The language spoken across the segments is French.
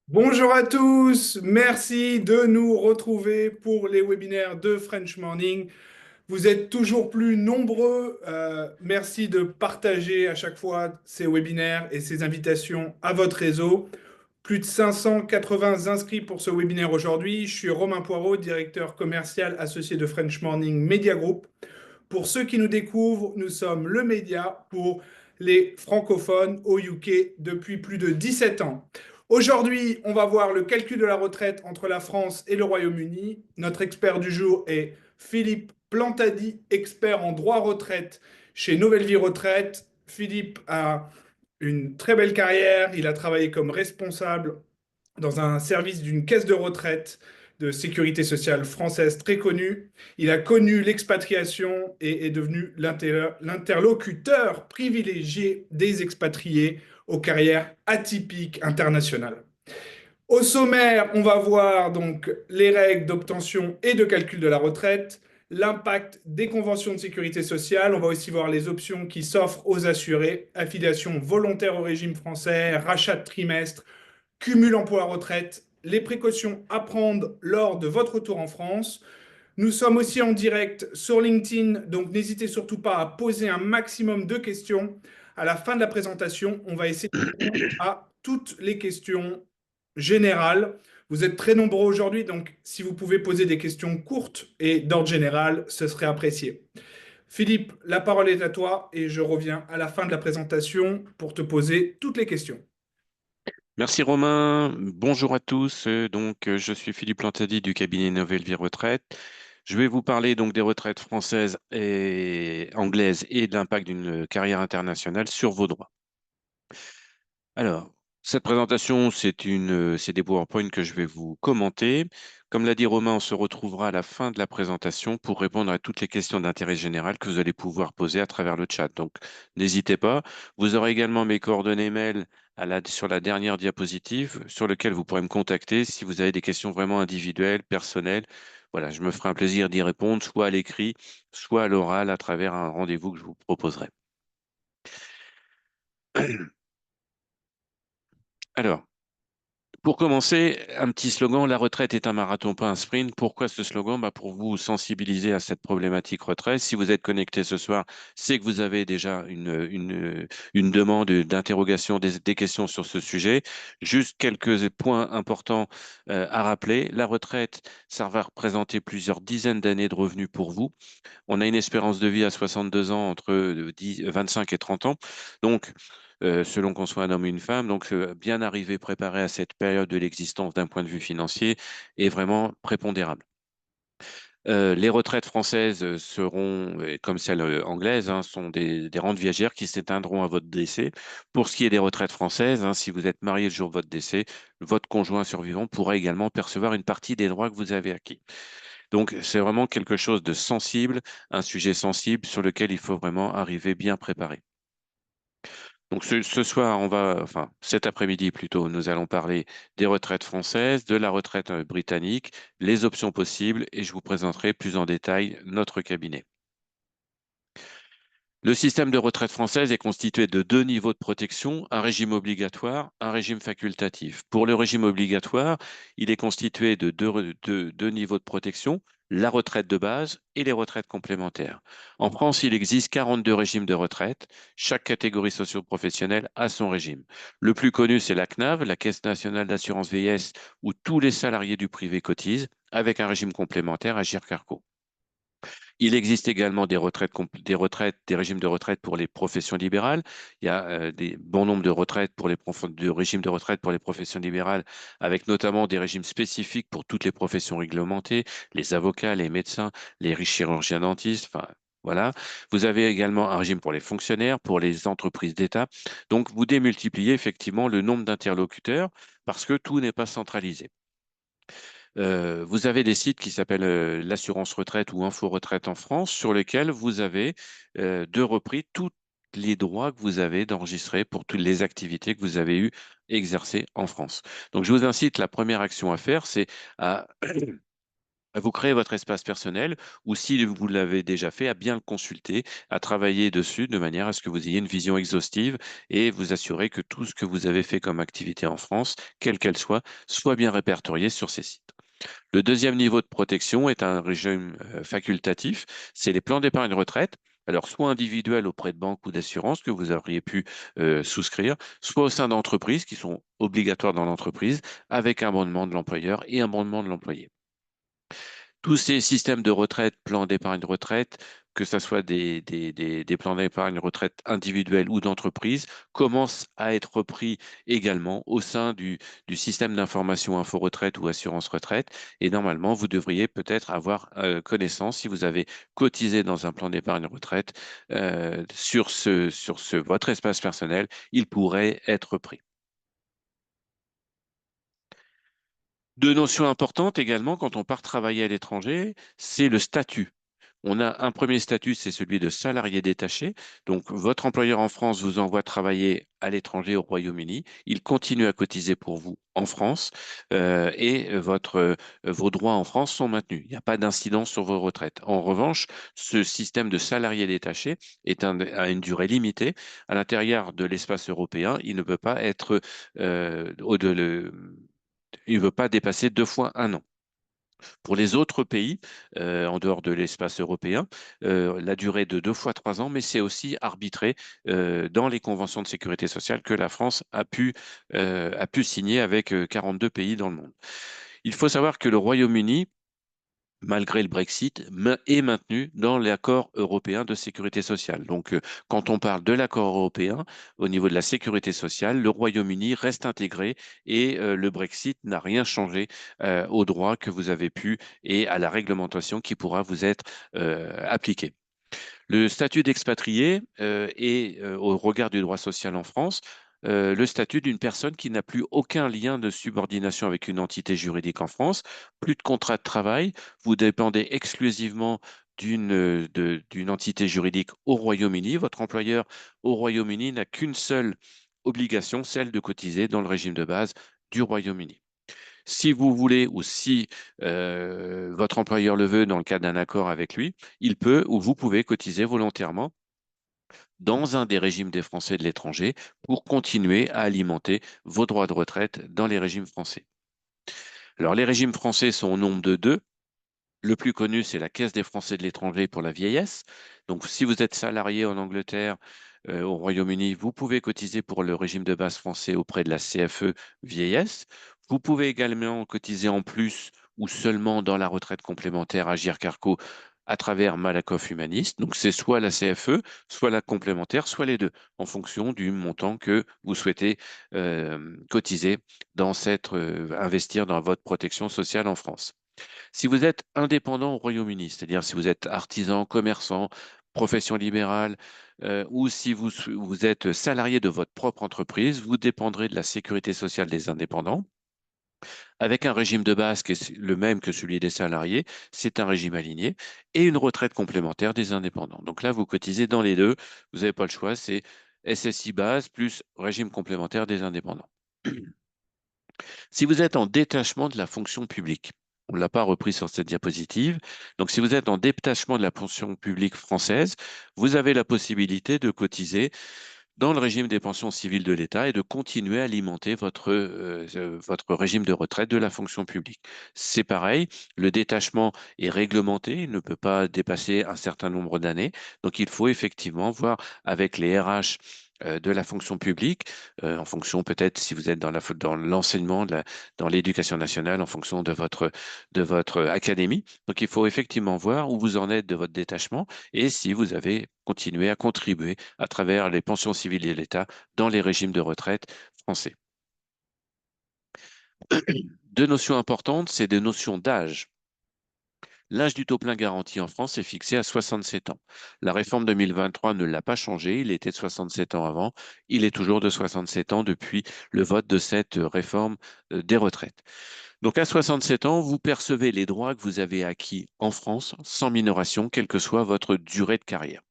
Bonjour à tous, merci de nous retrouver pour les webinaires de French Morning. Vous êtes toujours plus nombreux. Merci de partager à chaque fois ces webinaires et ces invitations à votre réseau. Plus de 580 inscrits pour ce webinaire aujourd'hui. Je suis Romain Poirot, directeur commercial associé de French Morning Media Group. Pour ceux qui nous découvrent, nous sommes le média pour les francophones au UK depuis plus de 17 ans. Aujourd'hui, on va voir le calcul de la retraite entre la France et le Royaume-Uni. Notre expert du jour est Philippe Plantadi, expert en droit retraite chez Nouvelle Vie Retraite. Philippe a une très belle carrière. Il a travaillé comme responsable dans un service d'une caisse de retraite de sécurité sociale française très connue. Il a connu l'expatriation et est devenu l'interlocuteur privilégié des expatriés aux carrières atypiques internationales. Au sommaire, on va voir donc les règles d'obtention et de calcul de la retraite, l'impact des conventions de sécurité sociale. On va aussi voir les options qui s'offrent aux assurés, affiliation volontaire au régime français, rachat de trimestre, cumul emploi-retraite, les précautions à prendre lors de votre retour en France. Nous sommes aussi en direct sur LinkedIn, donc n'hésitez surtout pas à poser un maximum de questions. À la fin de la présentation, on va essayer de répondre à toutes les questions générales. Vous êtes très nombreux aujourd'hui, donc si vous pouvez poser des questions courtes et d'ordre général, ce serait apprécié. Philippe, la parole est à toi et je reviens à la fin de la présentation pour te poser toutes les questions. Merci Romain, bonjour à tous. Je suis Philippe Plantadi du cabinet Nouvelle Vie Retraite. Je vais vous parler donc des retraites françaises et anglaises et de l'impact d'une carrière internationale sur vos droits. Alors, cette présentation, c'est des PowerPoint que je vais vous commenter. Comme l'a dit Romain, on se retrouvera à la fin de la présentation pour répondre à toutes les questions d'intérêt général que vous allez pouvoir poser à travers le chat. Donc, n'hésitez pas. Vous aurez également mes coordonnées mail sur la dernière diapositive, sur lequel vous pourrez me contacter si vous avez des questions vraiment individuelles, personnelles. Voilà, je me ferai un plaisir d'y répondre, soit à l'écrit, soit à l'oral, à travers un rendez-vous que je vous proposerai. Alors, pour commencer, un petit slogan, la retraite est un marathon, pas un sprint. Pourquoi ce slogan? Pour vous sensibiliser à cette problématique retraite. Si vous êtes connecté ce soir, c'est que vous avez déjà une demande d'interrogation, des questions sur ce sujet. Juste quelques points importants à rappeler. La retraite, ça va représenter plusieurs dizaines d'années de revenus pour vous. On a une espérance de vie à 62 ans entre 25 et 30 ans. Donc, selon qu'on soit un homme ou une femme. Donc, bien arriver préparé à cette période de l'existence d'un point de vue financier est vraiment prépondérable. Les retraites françaises seront, comme celles anglaises, hein, sont des rentes viagères qui s'éteindront à votre décès. Pour ce qui est des retraites françaises, hein, si vous êtes marié le jour de votre décès, votre conjoint survivant pourra également percevoir une partie des droits que vous avez acquis. Donc, c'est vraiment quelque chose de sensible, un sujet sensible sur lequel il faut vraiment arriver bien préparé. Donc ce soir, enfin cet après-midi plutôt, nous allons parler des retraites françaises, de la retraite britannique, les options possibles et je vous présenterai plus en détail notre cabinet. Le système de retraite française est constitué de deux niveaux de protection, un régime obligatoire, un régime facultatif. Pour le régime obligatoire, il est constitué de deux niveaux de protection, la retraite de base et les retraites complémentaires. En France, il existe 42 régimes de retraite. Chaque catégorie socio-professionnelle a son régime. Le plus connu, c'est la CNAV, la Caisse nationale d'assurance vieillesse, où tous les salariés du privé cotisent, avec un régime complémentaire, Agirc Arrco. Il existe également des régimes de retraite pour les professions libérales. Il y a des bons nombres de régimes de retraite pour les professions libérales, avec notamment des régimes spécifiques pour toutes les professions réglementées, les avocats, les médecins, les chirurgiens dentistes, enfin, voilà. Vous avez également un régime pour les fonctionnaires, pour les entreprises d'État. Donc, vous démultipliez effectivement le nombre d'interlocuteurs parce que tout n'est pas centralisé. Vous avez des sites qui s'appellent l'assurance retraite ou Info Retraite en France, sur lesquels vous avez de repris tous les droits que vous avez d'enregistrer pour toutes les activités que vous avez eues exercées en France. Donc, je vous incite, la première action à faire, c'est à Vous créez votre espace personnel ou si vous l'avez déjà fait, à bien le consulter, à travailler dessus de manière à ce que vous ayez une vision exhaustive et vous assurer que tout ce que vous avez fait comme activité en France, quelle qu'elle soit, soit bien répertorié sur ces sites. Le deuxième niveau de protection est un régime facultatif, c'est les plans d'épargne retraite. Alors, soit individuels auprès de banques ou d'assurances que vous auriez pu souscrire, soit au sein d'entreprises qui sont obligatoires dans l'entreprise avec un abondement de l'employeur et un abondement de l'employé. Tous ces systèmes de retraite, plans d'épargne retraite, que ce soit des plans d'épargne retraite individuels ou d'entreprise, commencent à être repris également au sein du système d'information info retraite ou assurance retraite. Et normalement, vous devriez peut-être avoir connaissance, si vous avez cotisé dans un plan d'épargne retraite, votre espace personnel, il pourrait être pris. Deux notions importantes également quand on part travailler à l'étranger, c'est le statut. On a un premier statut, c'est celui de salarié détaché. Donc, votre employeur en France vous envoie travailler à l'étranger au Royaume-Uni. Il continue à cotiser pour vous en France vos droits en France sont maintenus. Il n'y a pas d'incidence sur vos retraites. En revanche, ce système de salarié détaché a une durée limitée. À l'intérieur de l'espace européen, il ne peut pas être il ne veut pas dépasser 2 fois 1 an. Pour les autres pays, en dehors de l'espace européen, la durée de 2 fois 3 ans, mais c'est aussi arbitré dans les conventions de sécurité sociale que la France a pu signer avec 42 pays dans le monde. Il faut savoir que le Royaume-Uni, malgré le Brexit, est maintenu dans l'accord européen de sécurité sociale. Donc, quand on parle de l'accord européen, au niveau de la sécurité sociale, le Royaume-Uni reste intégré et le Brexit n'a rien changé aux droits que vous avez pu et à la réglementation qui pourra vous être appliquée. Le statut d'expatrié est, au regard du droit social en France, le statut d'une personne qui n'a plus aucun lien de subordination avec une entité juridique en France, plus de contrat de travail, vous dépendez exclusivement d'une entité juridique au Royaume-Uni. Votre employeur au Royaume-Uni n'a qu'une seule obligation, celle de cotiser dans le régime de base du Royaume-Uni. Si vous voulez ou si votre employeur le veut dans le cadre d'un accord avec lui, il peut ou vous pouvez cotiser volontairement dans un des régimes des Français de l'étranger pour continuer à alimenter vos droits de retraite dans les régimes français. Alors, les régimes français sont au nombre de deux. Le plus connu, c'est la Caisse des Français de l'étranger pour la vieillesse. Donc, si vous êtes salarié en Angleterre, au Royaume-Uni, vous pouvez cotiser pour le régime de base français auprès de la CFE vieillesse. Vous pouvez également cotiser en plus ou seulement dans la retraite complémentaire Agir Carco à travers Malakoff Humaniste. Donc, c'est soit la CFE, soit la complémentaire, soit les deux, en fonction du montant que vous souhaitez cotiser investir dans votre protection sociale en France. Si vous êtes indépendant au Royaume-Uni, c'est-à-dire si vous êtes artisan, commerçant, profession libérale, ou si vous êtes salarié de votre propre entreprise, vous dépendrez de la sécurité sociale des indépendants. Avec un régime de base qui est le même que celui des salariés, c'est un régime aligné, et une retraite complémentaire des indépendants. Donc là, vous cotisez dans les deux, vous n'avez pas le choix, c'est SSI base plus régime complémentaire des indépendants. Si vous êtes en détachement de la fonction publique, on ne l'a pas repris sur cette diapositive, donc si vous êtes en détachement de la fonction publique française, vous avez la possibilité de cotiser dans le régime des pensions civiles de l'État et de continuer à alimenter votre régime de retraite de la fonction publique. C'est pareil, le détachement est réglementé, il ne peut pas dépasser un certain nombre d'années, donc il faut effectivement voir avec les RH de la fonction publique, en fonction peut-être si vous êtes dans l'enseignement, dans l'éducation nationale, en fonction de votre académie. Donc il faut effectivement voir où vous en êtes de votre détachement et si vous avez continué à contribuer à travers les pensions civiles de l'État dans les régimes de retraite français. Deux notions importantes, c'est des notions d'âge. L'âge du taux plein garanti en France est fixé à 67 ans. La réforme 2023 ne l'a pas changé, il était de 67 ans avant, il est toujours de 67 ans depuis le vote de cette réforme des retraites. Donc à 67 ans, vous percevez les droits que vous avez acquis en France sans minoration, quelle que soit votre durée de carrière.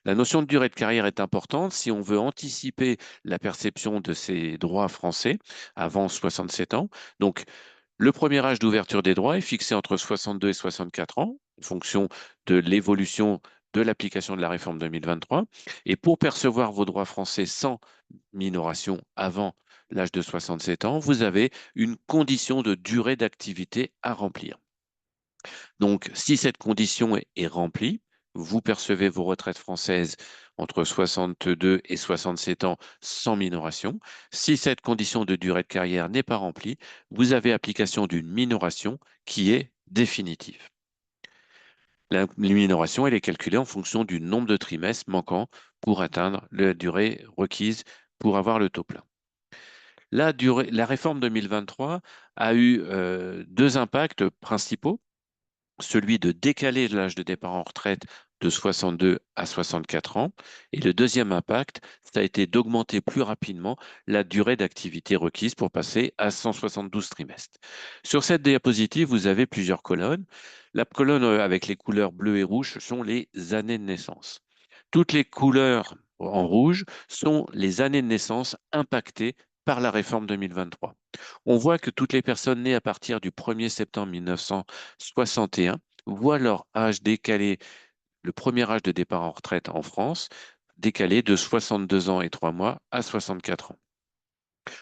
La notion de durée de carrière est importante si on veut anticiper la perception de ces droits français avant 67 ans. Donc, Le premier âge d'ouverture des droits est fixé entre 62 et 64 ans, en fonction de l'évolution de l'application de la réforme 2023. Et pour percevoir vos droits français sans minoration avant l'âge de 67 ans, vous avez une condition de durée d'activité à remplir. Donc, si cette condition est remplie, vous percevez vos retraites françaises entre 62 et 67 ans sans minoration. Si cette condition de durée de carrière n'est pas remplie, vous avez application d'une minoration qui est définitive. La minoration, elle est calculée en fonction du nombre de trimestres manquants pour atteindre la durée requise pour avoir le taux plein. La réforme 2023 a eu deux impacts principaux, celui de décaler l'âge de départ en retraite de 62 à 64 ans. Et le deuxième impact, ça a été d'augmenter plus rapidement la durée d'activité requise pour passer à 172 trimestres. Sur cette diapositive, vous avez plusieurs colonnes. La colonne avec les couleurs bleues et rouges sont les années de naissance. Toutes les couleurs en rouge sont les années de naissance impactées par la réforme 2023. On voit que toutes les personnes nées à partir du 1er septembre 1961 voient leur âge décalé, le premier âge de départ en retraite en France, décalé de 62 ans et 3 mois à 64 ans.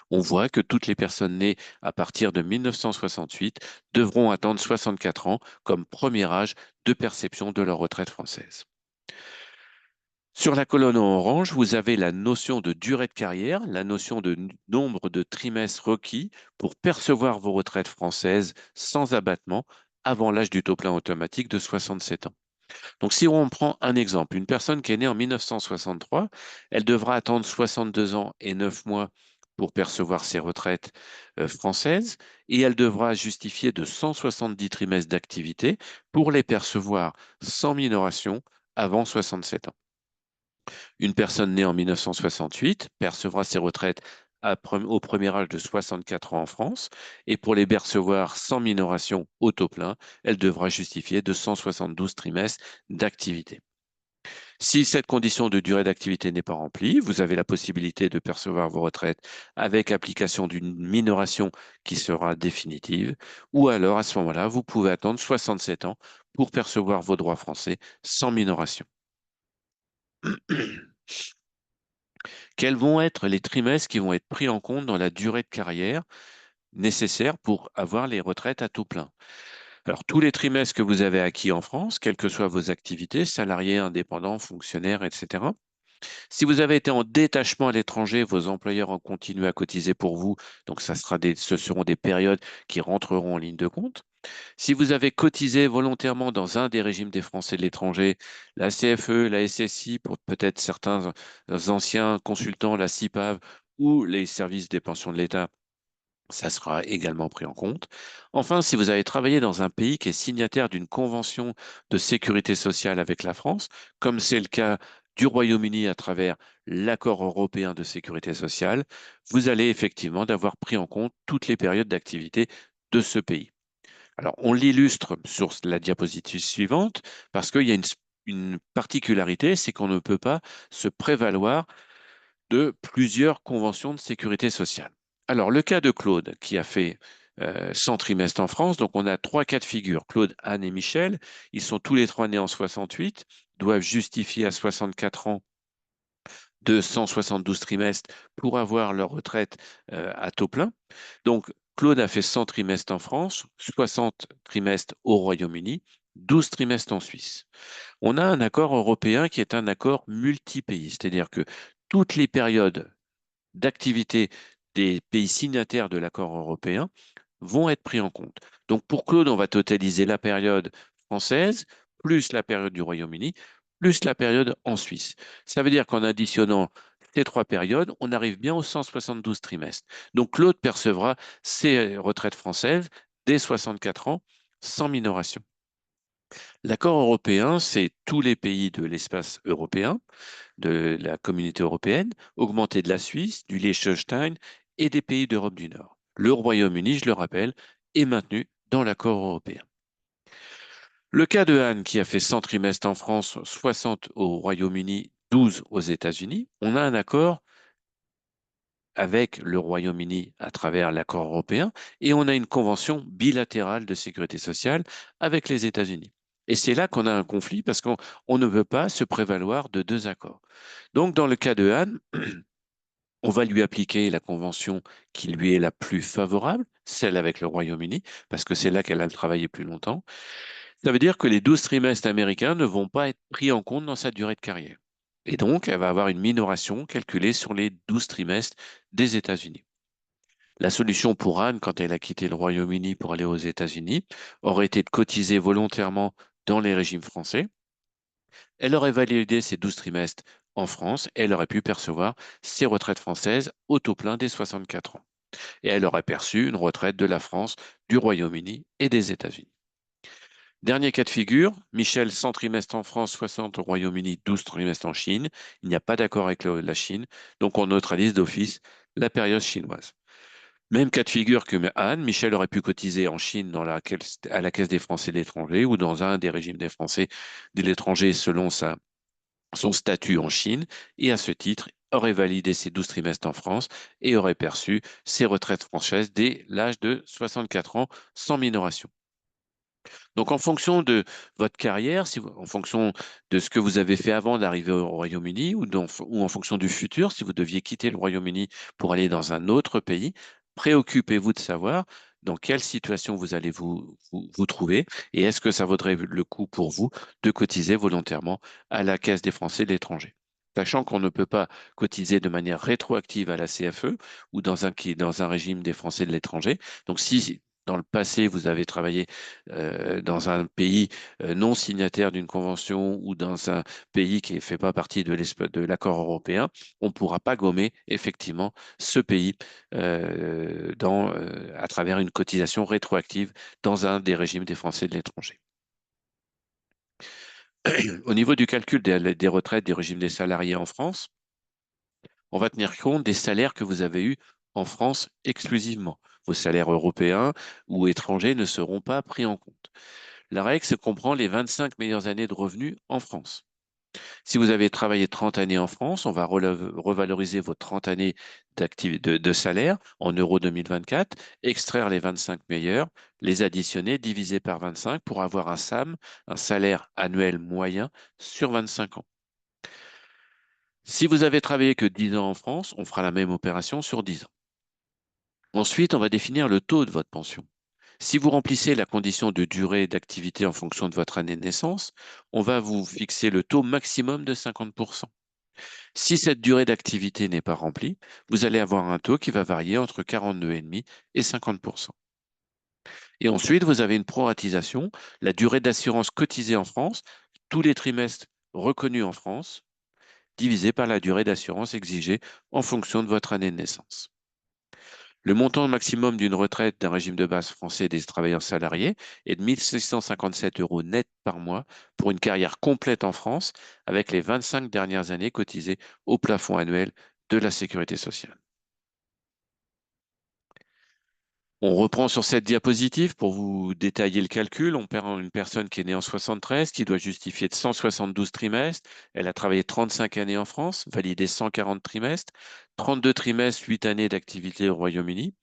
On voit que toutes les personnes nées à partir de 1968 devront attendre 64 ans comme premier âge de perception de leur retraite française. Sur la colonne en orange, vous avez la notion de durée de carrière, la notion de nombre de trimestres requis pour percevoir vos retraites françaises sans abattement avant l'âge du taux plein automatique de 67 ans. Donc, si on prend un exemple, une personne qui est née en 1963, elle devra attendre 62 ans et 9 mois pour percevoir ses retraites françaises et elle devra justifier de 170 trimestres d'activité pour les percevoir sans minoration avant 67 ans. Une personne née en 1968 percevra ses retraites au premier âge de 64 ans en France et pour les percevoir sans minoration au taux plein, elle devra justifier de 172 trimestres d'activité. Si cette condition de durée d'activité n'est pas remplie, vous avez la possibilité de percevoir vos retraites avec application d'une minoration qui sera définitive, ou alors à ce moment-là, vous pouvez attendre 67 ans pour percevoir vos droits français sans minoration. Quels vont être les trimestres qui vont être pris en compte dans la durée de carrière nécessaire pour avoir les retraites à taux plein? Alors, tous les trimestres que vous avez acquis en France, quelles que soient vos activités, salariés, indépendants, fonctionnaires, etc. Si vous avez été en détachement à l'étranger, vos employeurs ont continué à cotiser pour vous, donc ce seront des périodes qui rentreront en ligne de compte. Si vous avez cotisé volontairement dans un des régimes des Français de l'étranger, la CFE, la SSI, pour peut-être certains anciens consultants, la CIPAV ou les services des pensions de l'État, ça sera également pris en compte. Enfin, si vous avez travaillé dans un pays qui est signataire d'une convention de sécurité sociale avec la France, comme c'est le cas du Royaume-Uni à travers l'accord européen de sécurité sociale, vous allez effectivement d'avoir pris en compte toutes les périodes d'activité de ce pays. Alors, on l'illustre sur la diapositive suivante parce qu'il y a une particularité, c'est qu'on ne peut pas se prévaloir de plusieurs conventions de sécurité sociale. Alors, le cas de Claude, qui a fait 100 trimestres en France, donc on a trois cas de figure, Claude, Anne et Michel, ils sont tous les trois nés en 68, doivent justifier à 64 ans de 172 trimestres pour avoir leur retraite à taux plein. Donc, Claude a fait 100 trimestres en France, 60 trimestres au Royaume-Uni, 12 trimestres en Suisse. On a un accord européen qui est un accord multi-pays, c'est-à-dire que toutes les périodes d'activité des pays signataires de l'accord européen vont être pris en compte. Donc pour Claude, on va totaliser la période française, plus la période du Royaume-Uni, plus la période en Suisse. Ça veut dire qu'en additionnant ces trois périodes, on arrive bien aux 172 trimestres. Donc Claude percevra ses retraites françaises dès 64 ans sans minoration. L'accord européen, c'est tous les pays de l'espace européen, de la communauté européenne, augmenté de la Suisse, du Liechtenstein et des pays d'Europe du Nord. Le Royaume-Uni, je le rappelle, est maintenu dans l'accord européen. Le cas de Anne, qui a fait 100 trimestres en France, 60 au Royaume-Uni, 12 aux États-Unis, on a un accord avec le Royaume-Uni à travers l'accord européen et on a une convention bilatérale de sécurité sociale avec les États-Unis. Et c'est là qu'on a un conflit parce qu'on ne veut pas se prévaloir de deux accords. Donc, dans le cas de Anne, on va lui appliquer la convention qui lui est la plus favorable, celle avec le Royaume-Uni, parce que c'est là qu'elle a travaillé plus longtemps. Ça veut dire que les 12 trimestres américains ne vont pas être pris en compte dans sa durée de carrière. Et donc, elle va avoir une minoration calculée sur les 12 trimestres des États-Unis. La solution pour Anne, quand elle a quitté le Royaume-Uni pour aller aux États-Unis, aurait été de cotiser volontairement dans les régimes français. Elle aurait validé ses 12 trimestres en France et elle aurait pu percevoir ses retraites françaises au taux plein des 64 ans. Et elle aurait perçu une retraite de la France, du Royaume-Uni et des États-Unis. Dernier cas de figure, Michel, 100 trimestres en France, 60 au Royaume-Uni, 12 trimestres en Chine. Il n'y a pas d'accord avec la Chine, donc on neutralise d'office la période chinoise. Même cas de figure que Anne, Michel aurait pu cotiser en Chine à la Caisse des Français de l'étranger ou dans un des régimes des Français de l'étranger selon son statut en Chine et à ce titre aurait validé ses 12 trimestres en France et aurait perçu ses retraites françaises dès l'âge de 64 ans sans minoration. Donc, en fonction de votre carrière, en fonction de ce que vous avez fait avant d'arriver au Royaume-Uni ou en fonction du futur, si vous deviez quitter le Royaume-Uni pour aller dans un autre pays, préoccupez-vous de savoir dans quelle situation vous allez vous trouver et est-ce que ça vaudrait le coup pour vous de cotiser volontairement à la Caisse des Français de l'étranger. Sachant qu'on ne peut pas cotiser de manière rétroactive à la CFE ou dans un régime des Français de l'étranger. Donc, si dans le passé, vous avez travaillé dans un pays non signataire d'une convention ou dans un pays qui ne fait pas partie de l'accord européen, on ne pourra pas gommer effectivement ce pays à travers une cotisation rétroactive dans un des régimes des Français de l'étranger. Au niveau du calcul des retraites des régimes des salariés en France, on va tenir compte des salaires que vous avez eus en France exclusivement. Vos salaires européens ou étrangers ne seront pas pris en compte. La règle, c'est qu'on prend les 25 meilleures années de revenus en France. Si vous avez travaillé 30 années en France, on va revaloriser vos 30 années de salaire en euros 2024, extraire les 25 meilleurs, les additionner, diviser par 25 pour avoir un SAM, un salaire annuel moyen sur 25 ans. Si vous avez travaillé que 10 ans en France, on fera la même opération sur 10 ans. Ensuite, on va définir le taux de votre pension. Si vous remplissez la condition de durée d'activité en fonction de votre année de naissance, on va vous fixer le taux maximum de 50%. Si cette durée d'activité n'est pas remplie, vous allez avoir un taux qui va varier entre 42,5 et 50%. Et ensuite, vous avez une proratisation, la durée d'assurance cotisée en France, tous les trimestres reconnus en France, divisé par la durée d'assurance exigée en fonction de votre année de naissance. Le montant maximum d'une retraite d'un régime de base français des travailleurs salariés est de 1 657 euros net par mois pour une carrière complète en France avec les 25 dernières années cotisées au plafond annuel de la sécurité sociale. On reprend sur cette diapositive pour vous détailler le calcul. On perd une personne qui est née en 73, qui doit justifier de 172 trimestres. Elle a travaillé 35 années en France, validé 140 trimestres, 32 trimestres, 8 années d'activité au Royaume-Uni.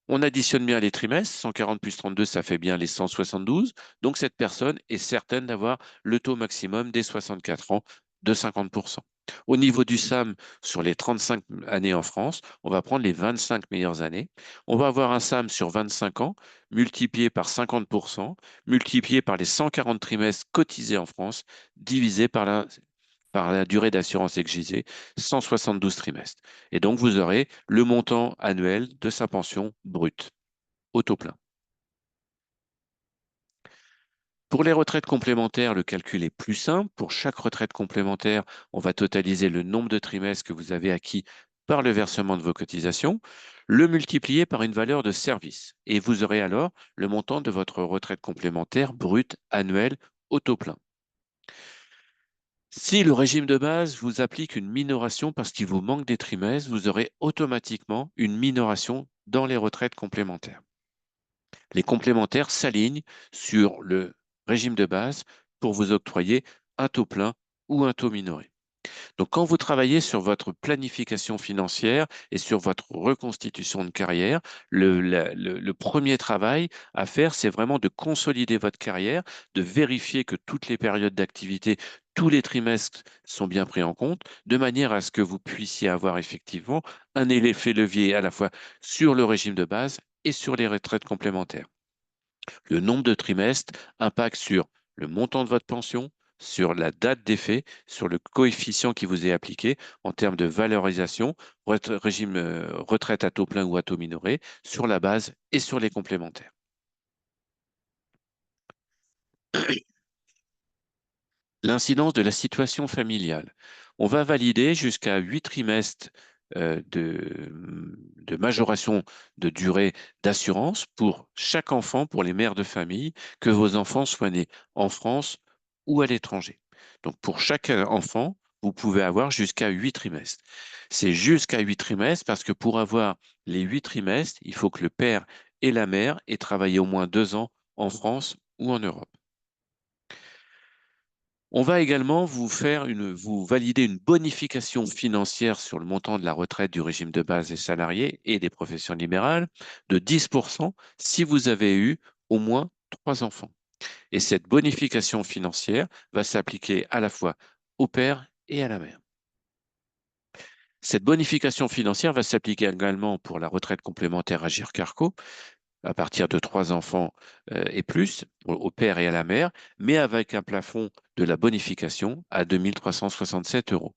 On additionne bien les trimestres, 140 plus 32, ça fait bien les 172. Donc cette personne est certaine d'avoir le taux maximum des 64 ans de 50%. Au niveau du SAM, sur les 35 années en France, on va prendre les 25 meilleures années. On va avoir un SAM sur 25 ans multiplié par 50%, multiplié par les 140 trimestres cotisés en France, divisé par la durée d'assurance exigée, 172 trimestres. Et donc, vous aurez le montant annuel de sa pension brute, au taux plein. Pour les retraites complémentaires, le calcul est plus simple. Pour chaque retraite complémentaire, on va totaliser le nombre de trimestres que vous avez acquis par le versement de vos cotisations, le multiplier par une valeur de service. Et vous aurez alors le montant de votre retraite complémentaire brute annuelle au taux plein. Si le régime de base vous applique une minoration parce qu'il vous manque des trimestres, vous aurez automatiquement une minoration dans les retraites complémentaires. Les complémentaires s'alignent sur le régime de base pour vous octroyer un taux plein ou un taux minoré. Donc, quand vous travaillez sur votre planification financière et sur votre reconstitution de carrière, le premier travail à faire, c'est vraiment de consolider votre carrière, de vérifier que toutes les périodes d'activité, tous les trimestres sont bien pris en compte, de manière à ce que vous puissiez avoir effectivement un effet levier à la fois sur le régime de base et sur les retraites complémentaires. Le nombre de trimestres impacte sur le montant de votre pension, sur la date d'effet, sur le coefficient qui vous est appliqué en termes de valorisation, régime retraite à taux plein ou à taux minoré, sur la base et sur les complémentaires. L'incidence de la situation familiale. On va valider jusqu'à 8 trimestres de majoration de durée d'assurance pour chaque enfant, pour les mères de famille, que vos enfants soient nés en France ou à l'étranger. Donc pour chaque enfant, vous pouvez avoir jusqu'à 8 trimestres. C'est jusqu'à 8 trimestres parce que pour avoir les 8 trimestres, il faut que le père et la mère aient travaillé au moins 2 ans en France ou en Europe. On va également vous valider une bonification financière sur le montant de la retraite du régime de base des salariés et des professions libérales de 10% si vous avez eu au moins 3 enfants. Et cette bonification financière va s'appliquer à la fois au père et à la mère. Cette bonification financière va s'appliquer également pour la retraite complémentaire Agir Carco à partir de 3 enfants et plus, au père et à la mère, mais avec un plafond de la bonification à 2 367 euros.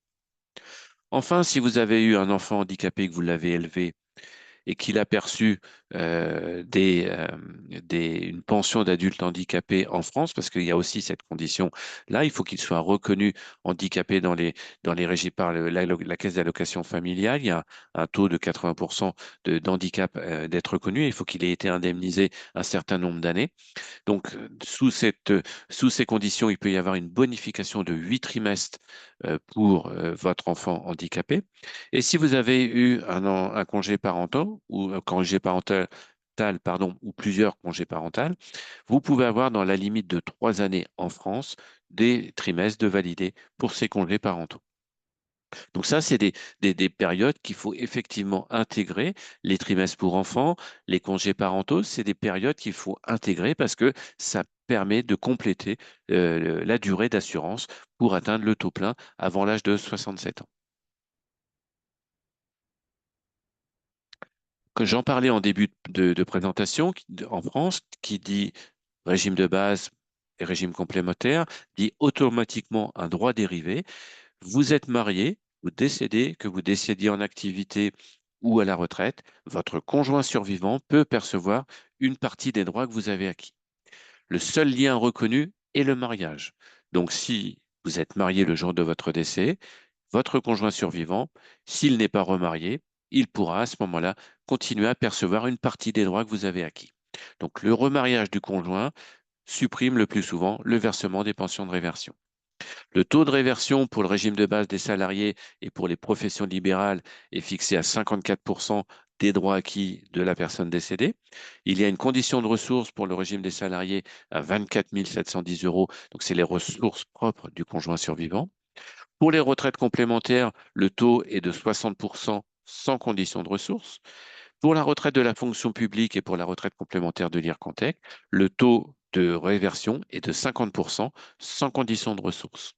Enfin, si vous avez eu un enfant handicapé que vous l'avez élevé et qu'il a perçu une pension d'adulte handicapé en France, parce qu'il y a aussi cette condition-là, il faut qu'il soit reconnu handicapé dans les régies par la caisse d'allocation familiale. Il y a un taux de 80% d'handicap d'être reconnu. Il faut qu'il ait été indemnisé un certain nombre d'années. Donc, sous ces conditions, il peut y avoir une bonification de 8 trimestres pour votre enfant handicapé. Et si vous avez eu un congé parental ou un congé parental, pardon, ou plusieurs congés parentaux, vous pouvez avoir dans la limite de 3 années en France des trimestres de validés pour ces congés parentaux. Donc ça, c'est des périodes qu'il faut effectivement intégrer. Les trimestres pour enfants, les congés parentaux, c'est des périodes qu'il faut intégrer parce que ça permet de compléter la durée d'assurance pour atteindre le taux plein avant l'âge de 67 ans. Que j'en parlais en début de présentation, en France, qui dit régime de base et régime complémentaire, dit automatiquement un droit dérivé. Vous êtes marié, vous décédez, que vous décédiez en activité ou à la retraite, votre conjoint survivant peut percevoir une partie des droits que vous avez acquis. Le seul lien reconnu est le mariage. Donc, si vous êtes marié le jour de votre décès, votre conjoint survivant, s'il n'est pas remarié, il pourra à ce moment-là continuer à percevoir une partie des droits que vous avez acquis. Donc, le remariage du conjoint supprime le plus souvent le versement des pensions de réversion. Le taux de réversion pour le régime de base des salariés et pour les professions libérales est fixé à 54% des droits acquis de la personne décédée. Il y a une condition de ressources pour le régime des salariés à 24 710 euros, donc c'est les ressources propres du conjoint survivant. Pour les retraites complémentaires, le taux est de 60% sans condition de ressources. Pour la retraite de la fonction publique et pour la retraite complémentaire de l'IRCANTEC, le taux de réversion est de 50% sans condition de ressources.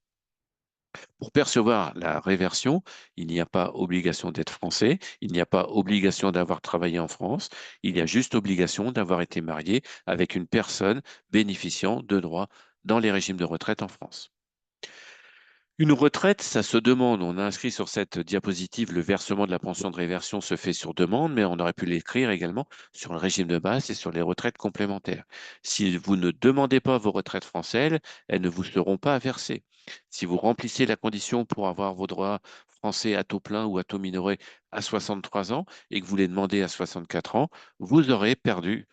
Pour percevoir la réversion, il n'y a pas obligation d'être français, il n'y a pas obligation d'avoir travaillé en France, il y a juste obligation d'avoir été marié avec une personne bénéficiant de droits dans les régimes de retraite en France. Une retraite, ça se demande. On a inscrit sur cette diapositive le versement de la pension de réversion se fait sur demande, mais on aurait pu l'écrire également sur le régime de base et sur les retraites complémentaires. Si vous ne demandez pas vos retraites françaises, elles ne vous seront pas versées. Si vous remplissez la condition pour avoir vos droits français à taux plein ou à taux minoré à 63 ans et que vous les demandez à 64 ans, vous aurez perdu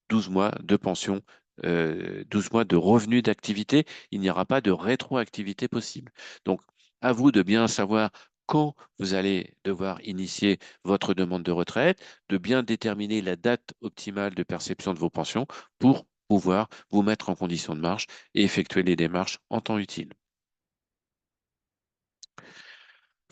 12 mois de pension 12 mois de revenus d'activité, il n'y aura pas de rétroactivité possible. Donc, à vous de bien savoir quand vous allez devoir initier votre demande de retraite, de bien déterminer la date optimale de perception de vos pensions pour pouvoir vous mettre en condition de marche et effectuer les démarches en temps utile.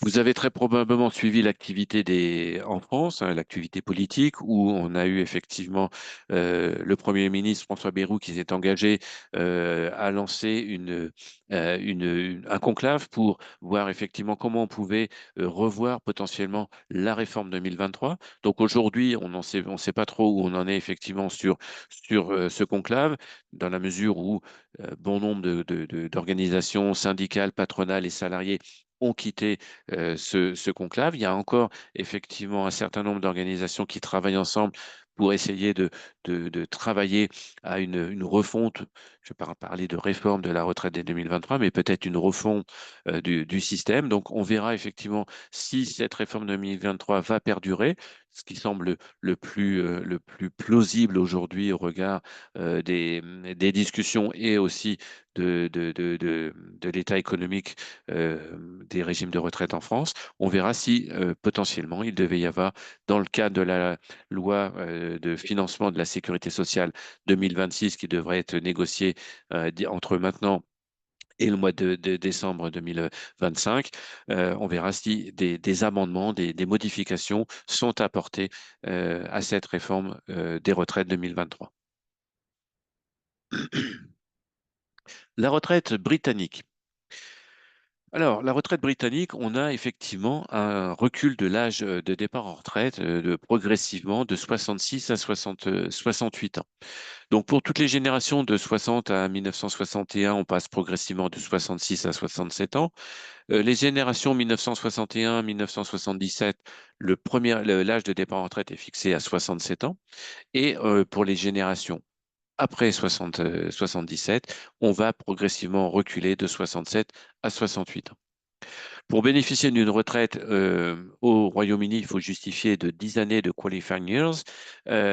Vous avez très probablement suivi l'activité en France, hein, l'activité politique, où on a eu effectivement le Premier ministre François Bayrou qui s'est engagé à lancer un conclave pour voir effectivement comment on pouvait revoir potentiellement la réforme 2023. Donc aujourd'hui, on sait pas trop où on en est effectivement sur ce conclave, dans la mesure où bon nombre d'organisations syndicales, patronales et salariés ont quitté ce conclave. Il y a encore effectivement un certain nombre d'organisations qui travaillent ensemble pour essayer de travailler à une refonte. Je ne vais pas parler de réforme de la retraite dès 2023, mais peut-être une refonte du système. Donc, on verra effectivement si cette réforme 2023 va perdurer, ce qui semble le plus plausible aujourd'hui au regard des discussions et aussi de l'état économique des régimes de retraite en France. On verra si potentiellement il devait y avoir, dans le cadre de la loi de financement de la sécurité sociale 2026 qui devrait être négociée entre maintenant et le mois de décembre 2025, on verra si des amendements, des modifications sont apportées à cette réforme des retraites 2023. La retraite britannique. Alors, la retraite britannique, on a effectivement un recul de l'âge de départ en retraite progressivement de 66 à 68 ans. Donc, pour toutes les générations de 60 à 1961, on passe progressivement de 66 à 67 ans. Les générations 1961 à 1977, l'âge de départ en retraite est fixé à 67 ans. Et pour les générations après 77, on va progressivement reculer de 67 à 68 ans. Pour bénéficier d'une retraite au Royaume-Uni, il faut justifier de 10 années de qualifying years.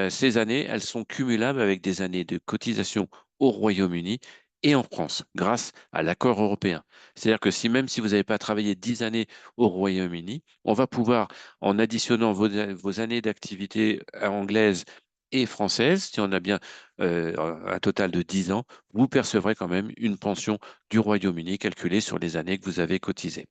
Ces années, elles sont cumulables avec des années de cotisation au Royaume-Uni et en France, grâce à l'accord européen. C'est-à-dire que si même si vous n'avez pas travaillé 10 années au Royaume-Uni, on va pouvoir, en additionnant vos années d'activité anglaise et française, si on a bien un total de 10 ans, vous percevrez quand même une pension du Royaume-Uni calculée sur les années que vous avez cotisées.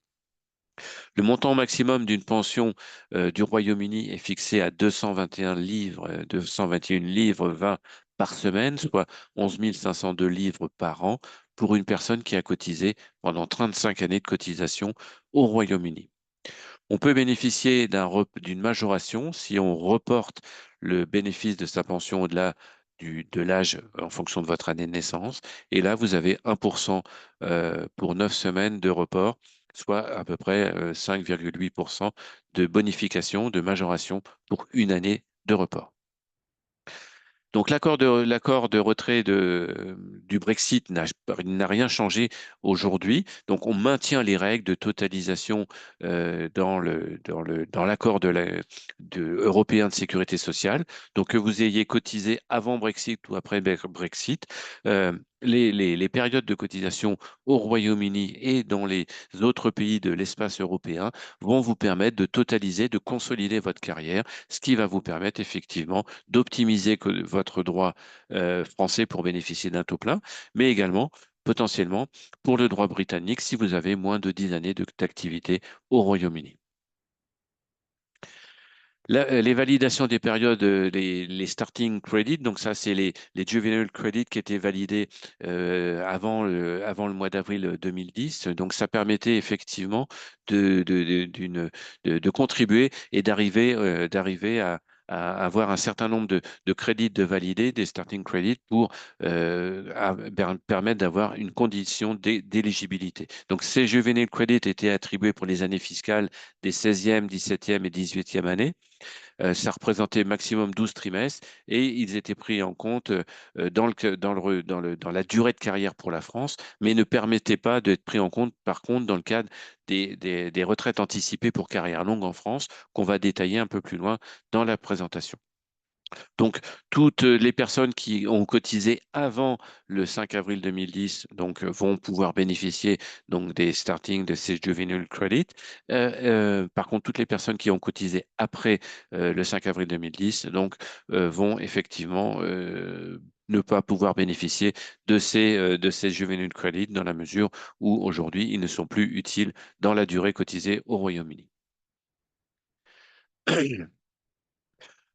Le montant maximum d'une pension du Royaume-Uni est fixé à 221 livres, 221 livres 20 par semaine, soit 11 502 livres par an pour une personne qui a cotisé pendant 35 années de cotisation au Royaume-Uni. On peut bénéficier d'une majoration si on reporte le bénéfice de sa pension au-delà de l'âge en fonction de votre année de naissance. Et là, vous avez 1% pour 9 semaines de report, soit à peu près 5,8% de bonification, de majoration pour une année de report. Donc l'accord de retrait du Brexit n'a rien changé aujourd'hui. Donc on maintient les règles de totalisation dans l'accord européen de sécurité sociale. Donc que vous ayez cotisé avant Brexit ou après Brexit, euh, les périodes de cotisation au Royaume-Uni et dans les autres pays de l'espace européen vont vous permettre de totaliser, de consolider votre carrière, ce qui va vous permettre effectivement d'optimiser votre droit français pour bénéficier d'un taux plein, mais également potentiellement pour le droit britannique si vous avez moins de 10 années d'activité au Royaume-Uni. Les validations des périodes, les starting credits, donc ça c'est les juvenile credits qui étaient validés avant le mois d'avril 2010. Donc ça permettait effectivement de contribuer et d'arriver à avoir un certain nombre de crédits de validés, des starting credits, pour permettre d'avoir une condition d'éligibilité. Donc ces juvenile credits étaient attribués pour les années fiscales des 16e, 17e et 18e années. Ça représentait maximum 12 trimestres et ils étaient pris en compte dans la durée de carrière pour la France, mais ne permettaient pas d'être pris en compte, par contre, dans le cadre des retraites anticipées pour carrière longue en France, qu'on va détailler un peu plus loin dans la présentation. Donc, toutes les personnes qui ont cotisé avant le 5 avril 2010 vont pouvoir bénéficier des starting de ces juvenile credit. Par contre, toutes les personnes qui ont cotisé après le 5 avril 2010 vont effectivement ne pas pouvoir bénéficier de ces juvenile credits dans la mesure où aujourd'hui, ils ne sont plus utiles dans la durée cotisée au Royaume-Uni.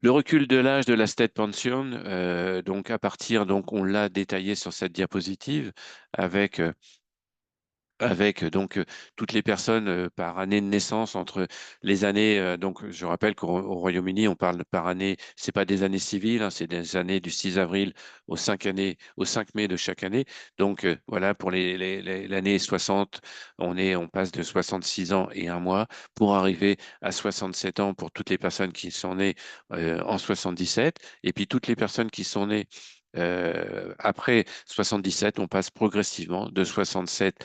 Le recul de l'âge de la state pension, donc à partir, donc on l'a détaillé sur cette diapositive avec toutes les personnes par année de naissance entre les années. Donc, je rappelle qu'au Royaume-Uni, on parle par année, c'est pas des années civiles, hein, c'est des années du 6 avril au 5 mai de chaque année. Donc, voilà, pour l'année 60, on passe de 66 ans et un mois pour arriver à 67 ans pour toutes les personnes qui sont nées en 77. Et puis, toutes les personnes qui sont nées après 77, on passe progressivement de 67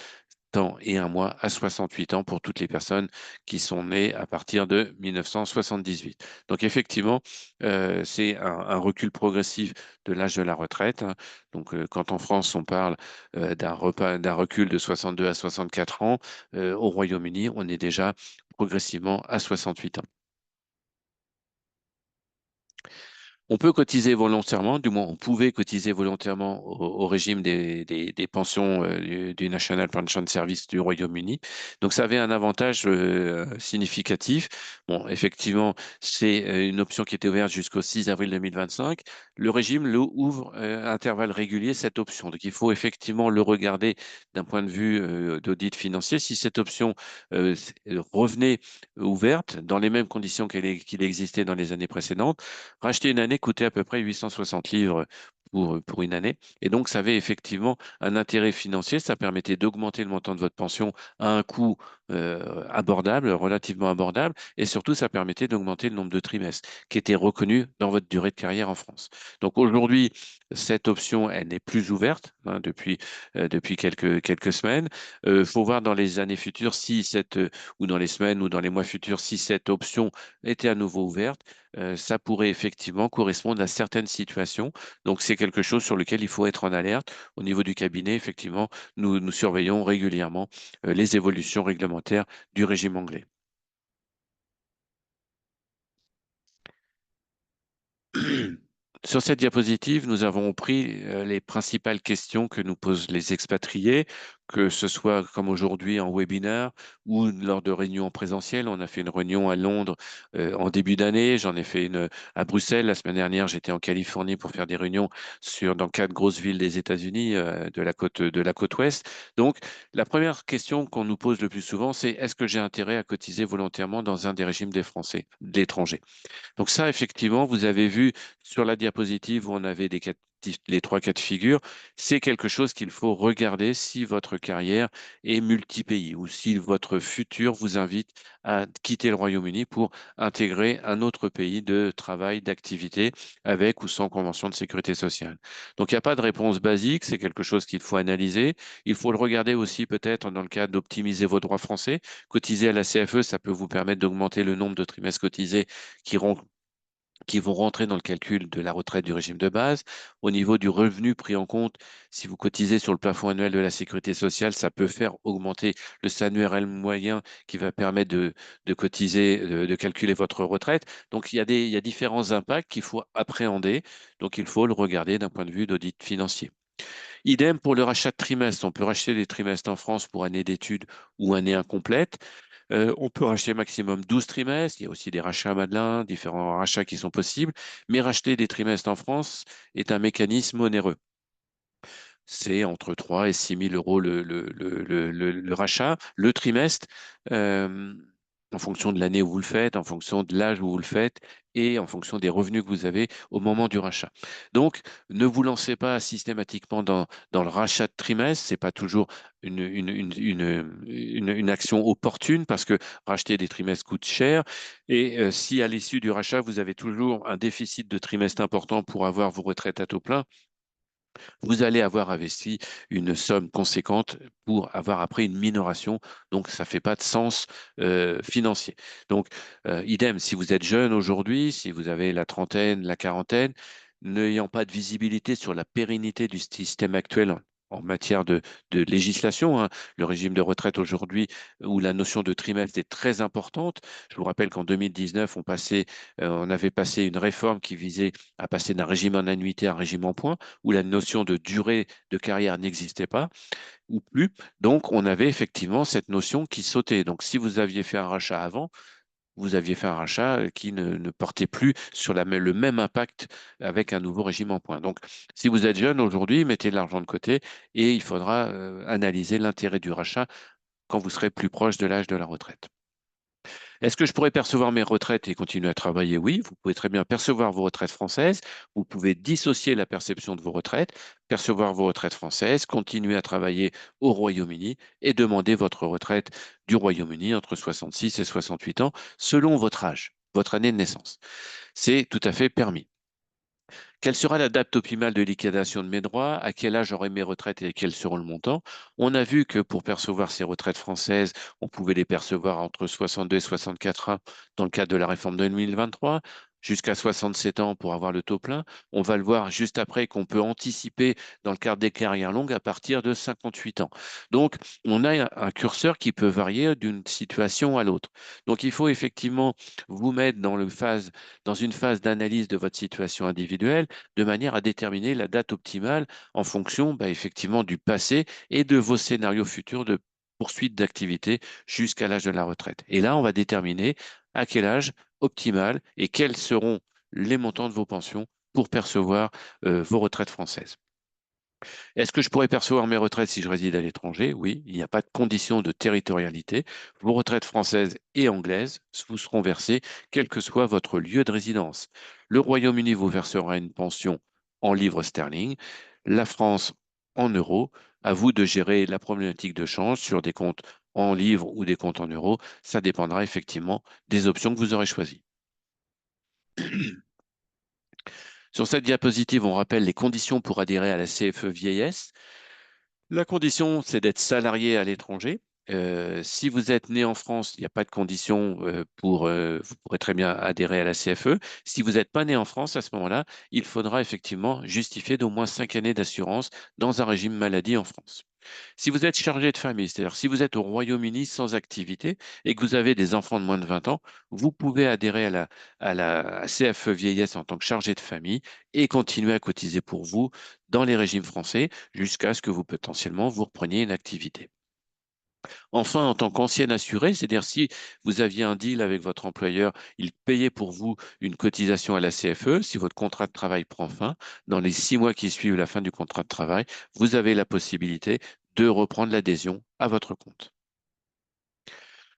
ans et un mois à 68 ans pour toutes les personnes qui sont nées à partir de 1978. Donc effectivement, c'est un recul progressif de l'âge de la retraite, hein. Donc quand en France on parle d'un recul de 62 à 64 ans, au Royaume-Uni on est déjà progressivement à 68 ans. On peut cotiser volontairement, du moins on pouvait cotiser volontairement au régime des pensions du National Pension Service du Royaume-Uni. Donc ça avait un avantage significatif. Bon, effectivement, c'est une option qui était ouverte jusqu'au 6 avril 2025. Le régime ouvre à intervalles réguliers cette option. Donc il faut effectivement le regarder d'un point de vue d'audit financier. Si cette option revenait ouverte dans les mêmes conditions qu'il existait dans les années précédentes, racheter une année coûtait à peu près 860 livres pour une année. Et donc, ça avait effectivement un intérêt financier. Ça permettait d'augmenter le montant de votre pension à un coût abordable, relativement abordable. Et surtout, ça permettait d'augmenter le nombre de trimestres qui étaient reconnus dans votre durée de carrière en France. Donc, aujourd'hui, cette option, elle n'est plus ouverte hein, depuis quelques semaines. Il faut voir dans les années futures si ou dans les semaines ou dans les mois futurs, si cette option était à nouveau ouverte. Ça pourrait effectivement correspondre à certaines situations. Donc, c'est quelque chose sur lequel il faut être en alerte. Au niveau du cabinet, effectivement, nous surveillons régulièrement les évolutions réglementaires du régime anglais. Sur cette diapositive, nous avons pris les principales questions que nous posent les expatriés, que ce soit comme aujourd'hui en webinaire ou lors de réunions présentielles. On a fait une réunion à Londres en début d'année, j'en ai fait une à Bruxelles. La semaine dernière, j'étais en Californie pour faire des réunions dans quatre grosses villes des États-Unis de la côte ouest. Donc, la première question qu'on nous pose le plus souvent, c'est est-ce que j'ai intérêt à cotiser volontairement dans un des régimes des Français, de l'étranger? Donc ça, effectivement, vous avez vu sur la diapositive où on avait les trois cas de figure, c'est quelque chose qu'il faut regarder si votre carrière est multi-pays ou si votre futur vous invite à quitter le Royaume-Uni pour intégrer un autre pays de travail, d'activité, avec ou sans convention de sécurité sociale. Donc il n'y a pas de réponse basique, c'est quelque chose qu'il faut analyser. Il faut le regarder aussi peut-être dans le cadre d'optimiser vos droits français. Cotiser à la CFE, ça peut vous permettre d'augmenter le nombre de trimestres cotisés qui qui vont rentrer dans le calcul de la retraite du régime de base. Au niveau du revenu pris en compte, si vous cotisez sur le plafond annuel de la sécurité sociale, ça peut faire augmenter le salaire annuel moyen qui va permettre de cotiser, de calculer votre retraite. Donc, il y a différents impacts qu'il faut appréhender. Donc, il faut le regarder d'un point de vue d'audit financier. Idem pour le rachat de trimestres. On peut racheter des trimestres en France pour année d'études ou année incomplète. On peut racheter maximum 12 trimestres. Il y a aussi des rachats à Madelin, différents rachats qui sont possibles. Mais racheter des trimestres en France est un mécanisme onéreux. C'est entre 3 et 6 000 euros le rachat, le trimestre, euh, en fonction de l'année où vous le faites, en fonction de l'âge où vous le faites et en fonction des revenus que vous avez au moment du rachat. Donc, ne vous lancez pas systématiquement dans le rachat de trimestre. C'est pas toujours une action opportune parce que racheter des trimestres coûte cher. Et si à l'issue du rachat, vous avez toujours un déficit de trimestre important pour avoir vos retraites à taux plein, vous allez avoir investi une somme conséquente pour avoir après une minoration. Donc, ça ne fait pas de sens financier. Donc, idem, si vous êtes jeune aujourd'hui, si vous avez la trentaine, la quarantaine, n'ayant pas de visibilité sur la pérennité du système actuel en matière de législation, hein. Le régime de retraite aujourd'hui, où la notion de trimestre est très importante. Je vous rappelle qu'en 2019, on avait passé une réforme qui visait à passer d'un régime en annuité à un régime en points, où la notion de durée de carrière n'existait pas ou plus. Donc, on avait effectivement cette notion qui sautait. Donc, si vous aviez fait un rachat avant, vous aviez fait un rachat qui ne portait plus sur le même impact avec un nouveau régime en points. Donc, si vous êtes jeune aujourd'hui, mettez de l'argent de côté et il faudra analyser l'intérêt du rachat quand vous serez plus proche de l'âge de la retraite. Est-ce que je pourrais percevoir mes retraites et continuer à travailler? Oui, vous pouvez très bien percevoir vos retraites françaises. Vous pouvez dissocier la perception de vos retraites, percevoir vos retraites françaises, continuer à travailler au Royaume-Uni et demander votre retraite du Royaume-Uni entre 66 et 68 ans selon votre âge, votre année de naissance. C'est tout à fait permis. Quelle sera la date optimale de liquidation de mes droits? À quel âge j'aurai mes retraites et quels seront le montant? On a vu que pour percevoir ces retraites françaises, on pouvait les percevoir entre 62 et 64 ans dans le cadre de la réforme de 2023, jusqu'à 67 ans pour avoir le taux plein. On va le voir juste après qu'on peut anticiper dans le cadre des carrières longues à partir de 58 ans. Donc, on a un curseur qui peut varier d'une situation à l'autre. Donc, il faut effectivement vous mettre dans une phase d'analyse de votre situation individuelle de manière à déterminer la date optimale en fonction effectivement du passé et de vos scénarios futurs de poursuite d'activité jusqu'à l'âge de la retraite. Et là, on va déterminer à quel âge optimal et quels seront les montants de vos pensions pour percevoir vos retraites françaises. Est-ce que je pourrais percevoir mes retraites si je réside à l'étranger? Oui, il n'y a pas de condition de territorialité. Vos retraites françaises et anglaises vous seront versées quel que soit votre lieu de résidence. Le Royaume-Uni vous versera une pension en livres sterling, la France en euros. À vous de gérer la problématique de change sur des comptes en livres ou des comptes en euros. Ça dépendra effectivement des options que vous aurez choisies. Sur cette diapositive, on rappelle les conditions pour adhérer à la CFE vieillesse. La condition, c'est d'être salarié à l'étranger. Si vous êtes né en France, il n'y a pas de condition vous pourrez très bien adhérer à la CFE. Si vous n'êtes pas né en France, à ce moment-là, il faudra effectivement justifier d'au moins 5 années d'assurance dans un régime maladie en France. Si vous êtes chargé de famille, c'est-à-dire si vous êtes au Royaume-Uni sans activité et que vous avez des enfants de moins de 20 ans, vous pouvez adhérer à la CFE vieillesse en tant que chargé de famille et continuer à cotiser pour vous dans les régimes français jusqu'à ce que vous potentiellement vous repreniez une activité. Enfin, en tant qu'ancien assuré, c'est-à-dire si vous aviez un deal avec votre employeur, il payait pour vous une cotisation à la CFE. Si votre contrat de travail prend fin, dans les 6 mois qui suivent la fin du contrat de travail, vous avez la possibilité de reprendre l'adhésion à votre compte.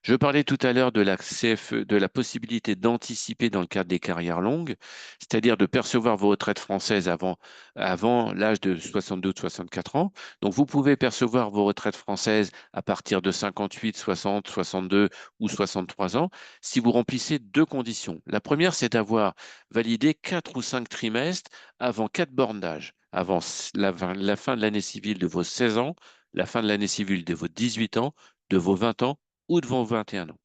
Je parlais tout à l'heure de la CFE, de la possibilité d'anticiper dans le cadre des carrières longues, c'est-à-dire de percevoir vos retraites françaises avant l'âge de 62 ou de 64 ans. Donc, vous pouvez percevoir vos retraites françaises à partir de 58, 60, 62 ou 63 ans si vous remplissez deux conditions. La première, c'est d'avoir validé 4 ou 5 trimestres avant 4 bornes d'âge, avant la fin de l'année civile de vos 16 ans, la fin de l'année civile de vos 18 ans, de vos 20 ans ou devant 21 ans.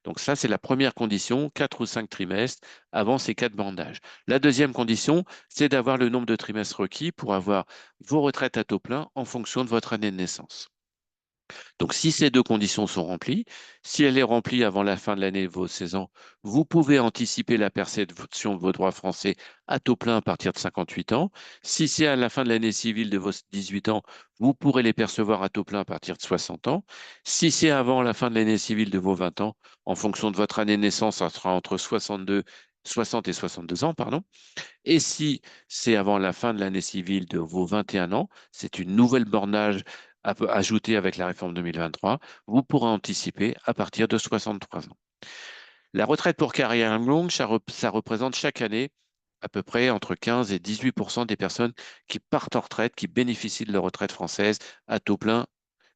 Donc ça, c'est la première condition, 4 ou 5 trimestres avant ces 4 bandages. La deuxième condition, c'est d'avoir le nombre de trimestres requis pour avoir vos retraites à taux plein en fonction de votre année de naissance. Donc, si ces deux conditions sont remplies, si elle est remplie avant la fin de l'année de vos 16 ans, vous pouvez anticiper la perception de vos droits français à taux plein à partir de 58 ans. Si c'est à la fin de l'année civile de vos 18 ans, vous pourrez les percevoir à taux plein à partir de 60 ans. Si c'est avant la fin de l'année civile de vos 20 ans, en fonction de votre année de naissance, ça sera entre 60 et 62 ans, pardon. Et si c'est avant la fin de l'année civile de vos 21 ans, c'est une nouvelle bornage ajoutée avec la réforme 2023, vous pourrez anticiper à partir de 63 ans. La retraite pour carrière longue, ça représente chaque année à peu près entre 15 et 18 des personnes qui partent en retraite, qui bénéficient de leur retraite française à taux plein.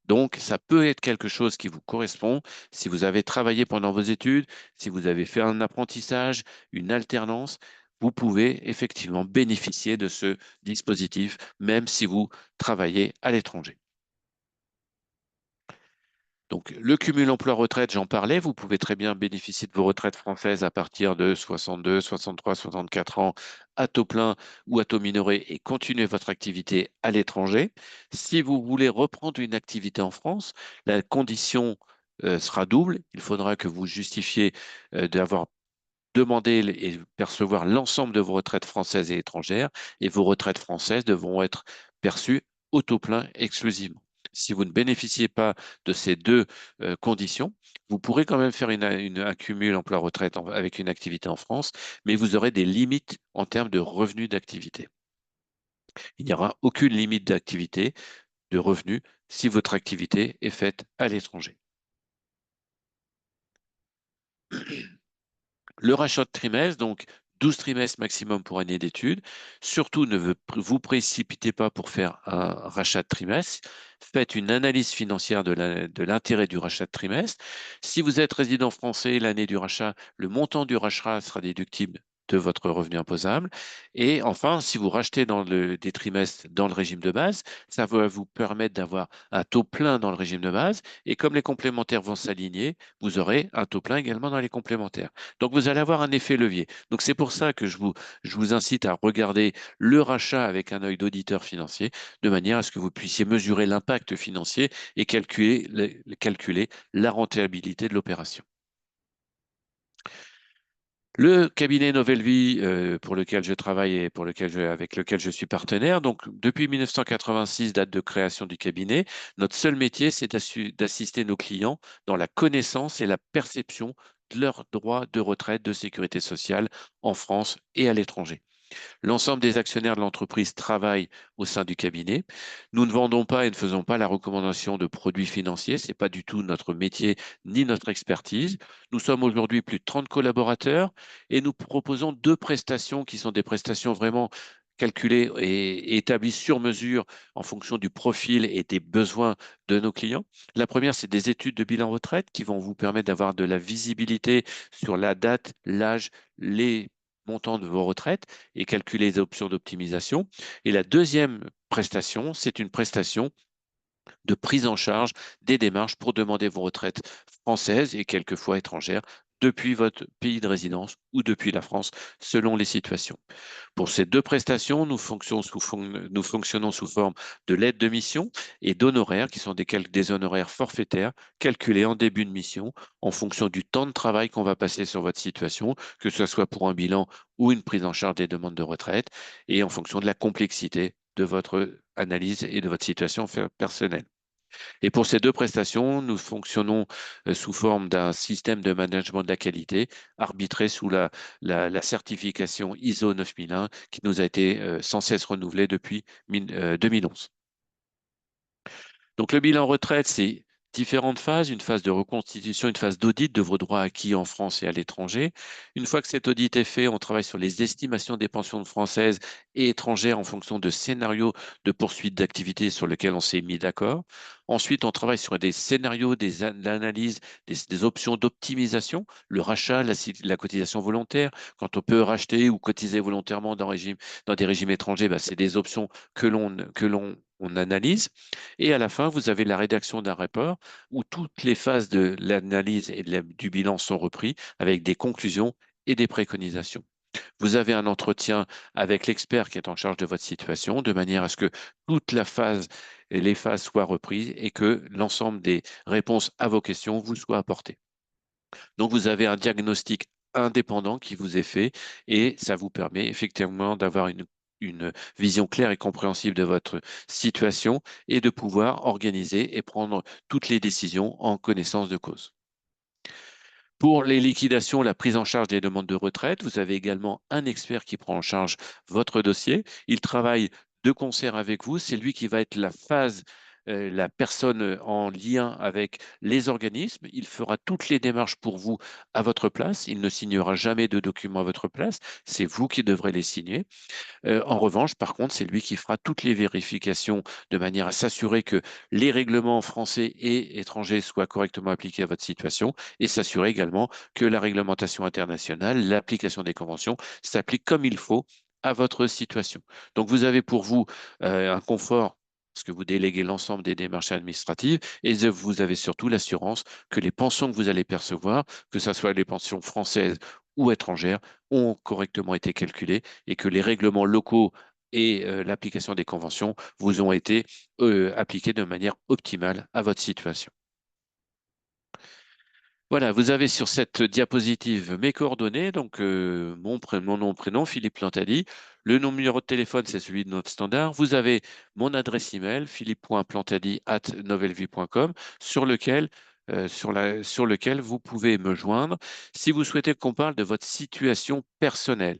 Donc, ça peut être quelque chose qui vous correspond si vous avez travaillé pendant vos études, si vous avez fait un apprentissage, une alternance, vous pouvez effectivement bénéficier de ce dispositif, même si vous travaillez à l'étranger. Donc, le cumul emploi-retraite, j'en parlais, vous pouvez très bien bénéficier de vos retraites françaises à partir de 62, 63, 64 ans à taux plein ou à taux minoré et continuer votre activité à l'étranger. Si vous voulez reprendre une activité en France, la condition sera double. Il faudra que vous justifiez d'avoir demandé et percevoir l'ensemble de vos retraites françaises et étrangères et vos retraites françaises devront être perçues au taux plein exclusivement. Si vous ne bénéficiez pas de ces deux conditions, vous pourrez quand même faire un cumul emploi-retraite avec une activité en France, mais vous aurez des limites en termes de revenus d'activité. Il n'y aura aucune limite d'activité, de revenus, si votre activité est faite à l'étranger. Le rachat de trimestre, donc 12 trimestres maximum pour année d'études. Surtout, ne vous précipitez pas pour faire un rachat de trimestre. Faites une analyse financière de l'intérêt du rachat de trimestre. Si vous êtes résident français, l'année du rachat, le montant du rachat sera déductible de votre revenu imposable. Et enfin, si vous rachetez des trimestres dans le régime de base, ça va vous permettre d'avoir un taux plein dans le régime de base. Et comme les complémentaires vont s'aligner, vous aurez un taux plein également dans les complémentaires. Donc, vous allez avoir un effet levier. Donc, c'est pour ça que je vous incite à regarder le rachat avec un œil d'auditeur financier, de manière à ce que vous puissiez mesurer l'impact financier et calculer la rentabilité de l'opération. Le cabinet Nouvelle Vie pour lequel je travaille et avec lequel je suis partenaire, donc depuis 1986, date de création du cabinet, notre seul métier, c'est d'assister nos clients dans la connaissance et la perception de leurs droits de retraite, de sécurité sociale en France et à l'étranger. L'ensemble des actionnaires de l'entreprise travaillent au sein du cabinet. Nous ne vendons pas et ne faisons pas la recommandation de produits financiers. Ce n'est pas du tout notre métier ni notre expertise. Nous sommes aujourd'hui plus de 30 collaborateurs et nous proposons deux prestations qui sont des prestations vraiment calculées et établies sur mesure en fonction du profil et des besoins de nos clients. La première, c'est des études de bilan retraite qui vont vous permettre d'avoir de la visibilité sur la date, l'âge, les montants de vos retraites et calculer les options d'optimisation. Et la deuxième prestation, c'est une prestation de prise en charge des démarches pour demander vos retraites françaises et quelquefois étrangères depuis votre pays de résidence ou depuis la France, selon les situations. Pour ces deux prestations, nous fonctionnons sous forme de l'aide de mission et d'honoraires, qui sont des honoraires forfaitaires calculés en début de mission en fonction du temps de travail qu'on va passer sur votre situation, que ce soit pour un bilan ou une prise en charge des demandes de retraite, et en fonction de la complexité de votre analyse et de votre situation personnelle. Et pour ces deux prestations, nous fonctionnons sous forme d'un système de management de la qualité arbitré sous la certification ISO 9001 qui nous a été sans cesse renouvelée depuis 2011. Donc le bilan retraite, c'est différentes phases, une phase de reconstitution, une phase d'audit de vos droits acquis en France et à l'étranger. Une fois que cet audit est fait, on travaille sur les estimations des pensions françaises et étrangères en fonction de scénarios de poursuite d'activité sur lesquels on s'est mis d'accord. Ensuite, on travaille sur des scénarios, des analyses, des options d'optimisation, le rachat, la cotisation volontaire. Quand on peut racheter ou cotiser volontairement dans des régimes étrangers, c'est des options on analyse. Et à la fin, vous avez la rédaction d'un rapport où toutes les phases de l'analyse et du bilan sont reprises avec des conclusions et des préconisations. Vous avez un entretien avec l'expert qui est en charge de votre situation de manière à ce que toute la phase et les phases soient reprises et que l'ensemble des réponses à vos questions vous soient apportées. Donc, vous avez un diagnostic indépendant qui vous est fait et ça vous permet effectivement d'avoir une vision claire et compréhensible de votre situation et de pouvoir organiser et prendre toutes les décisions en connaissance de cause. Pour les liquidations, la prise en charge des demandes de retraite, vous avez également un expert qui prend en charge votre dossier. Il travaille de concert avec vous. C'est lui qui va être la personne en lien avec les organismes. Il fera toutes les démarches pour vous à votre place. Il ne signera jamais de documents à votre place. C'est vous qui devrez les signer. En revanche, par contre, c'est lui qui fera toutes les vérifications de manière à s'assurer que les règlements français et étrangers soient correctement appliqués à votre situation et s'assurer également que la réglementation internationale, l'application des conventions s'applique comme il faut à votre situation. Donc, vous avez pour vous un confort parce que vous déléguez l'ensemble des démarches administratives et vous avez surtout l'assurance que les pensions que vous allez percevoir, que ce soit les pensions françaises ou étrangères, ont correctement été calculées et que les règlements locaux et l'application des conventions vous ont été appliqués de manière optimale à votre situation. Voilà, vous avez sur cette diapositive mes coordonnées, donc mon nom, prénom, Philippe Plantadi. Le numéro de téléphone, c'est celui de notre standard. Vous avez mon adresse email, philippe.plantadi@novelvie.com, sur lequel vous pouvez me joindre si vous souhaitez qu'on parle de votre situation personnelle.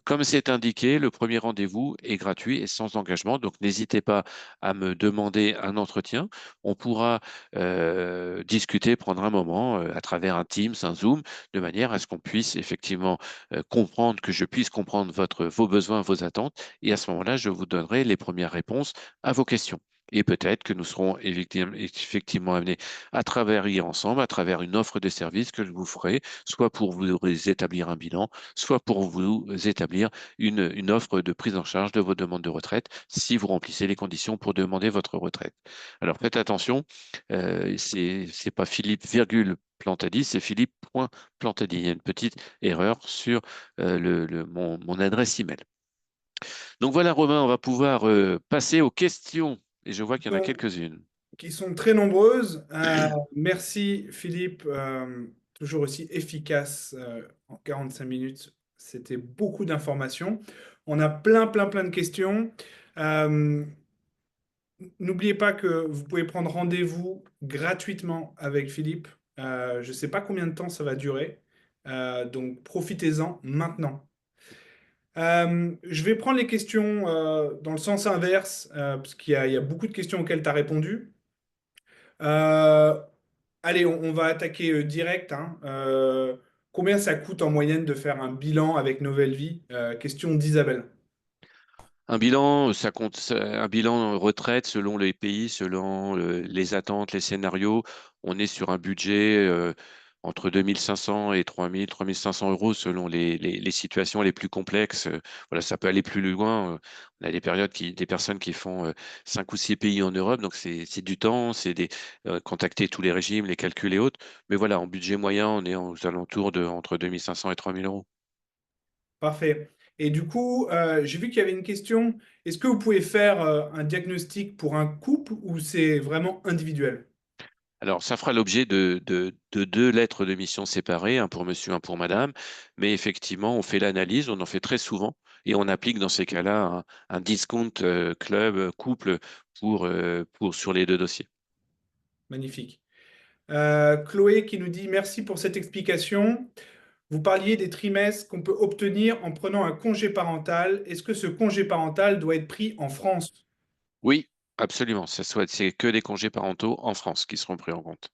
Comme c'est indiqué, le premier rendez-vous est gratuit et sans engagement, donc n'hésitez pas à me demander un entretien. On pourra discuter, prendre un moment à travers un Teams, un Zoom, de manière à ce qu'on puisse effectivement comprendre, que je puisse comprendre vos besoins, vos attentes, et à ce moment-là, je vous donnerai les premières réponses à vos questions. Et peut-être que nous serons effectivement amenés à travailler ensemble, à travers une offre de service que je vous ferai, soit pour vous établir un bilan, soit pour vous établir une offre de prise en charge de vos demandes de retraite si vous remplissez les conditions pour demander votre retraite. Alors faites attention, c'est pas Philippe, virgule, Plantadi, c'est Philippe.plantadi. Il y a une petite erreur sur mon adresse email. Donc voilà, Romain, on va pouvoir passer aux questions. Et je vois qu'il y en a Sont- quelques-unes. qui sont très nombreuses. Merci Philippe, toujours aussi efficace en 45 minutes. C'était beaucoup d'informations. On a plein de questions. Euh, N'oubliez pas que vous pouvez prendre rendez-vous gratuitement avec Philippe. Je ne sais pas combien de temps ça va durer, donc profitez-en maintenant. Je vais prendre les questions dans le sens inverse, parce il y a beaucoup de questions auxquelles tu as répondu. Euh, Allez, on va attaquer direct, hein. Combien ça coûte en moyenne de faire un bilan avec Nouvelle Vie? Question d'Isabelle. Un bilan, un bilan retraite selon les pays, selon les attentes, les scénarios. On est sur un budget entre 2500 et 3500 euros selon les situations les plus complexes. Voilà, ça peut aller plus loin. On a des personnes qui font 5 ou 6 pays en Europe, donc c'est du temps, contacter tous les régimes, les calculs et autres. Mais voilà, en budget moyen, on est aux alentours de entre 2500 et 3000 euros. Parfait. Et du coup, j'ai vu qu'il y avait une question. Est-ce que vous pouvez faire un diagnostic pour un couple ou c'est vraiment individuel? Alors, ça fera l'objet de 2 lettres de mission séparées, un pour monsieur, un pour madame. Mais effectivement, on fait l'analyse, on en fait très souvent, et on applique dans ces cas-là un discount club couple sur les 2 dossiers. Magnifique. Chloé qui nous dit merci pour cette explication. Vous parliez des trimestres qu'on peut obtenir en prenant un congé parental. Est-ce que ce congé parental doit être pris en France? Oui, absolument. C'est que des congés parentaux en France qui seront pris en compte.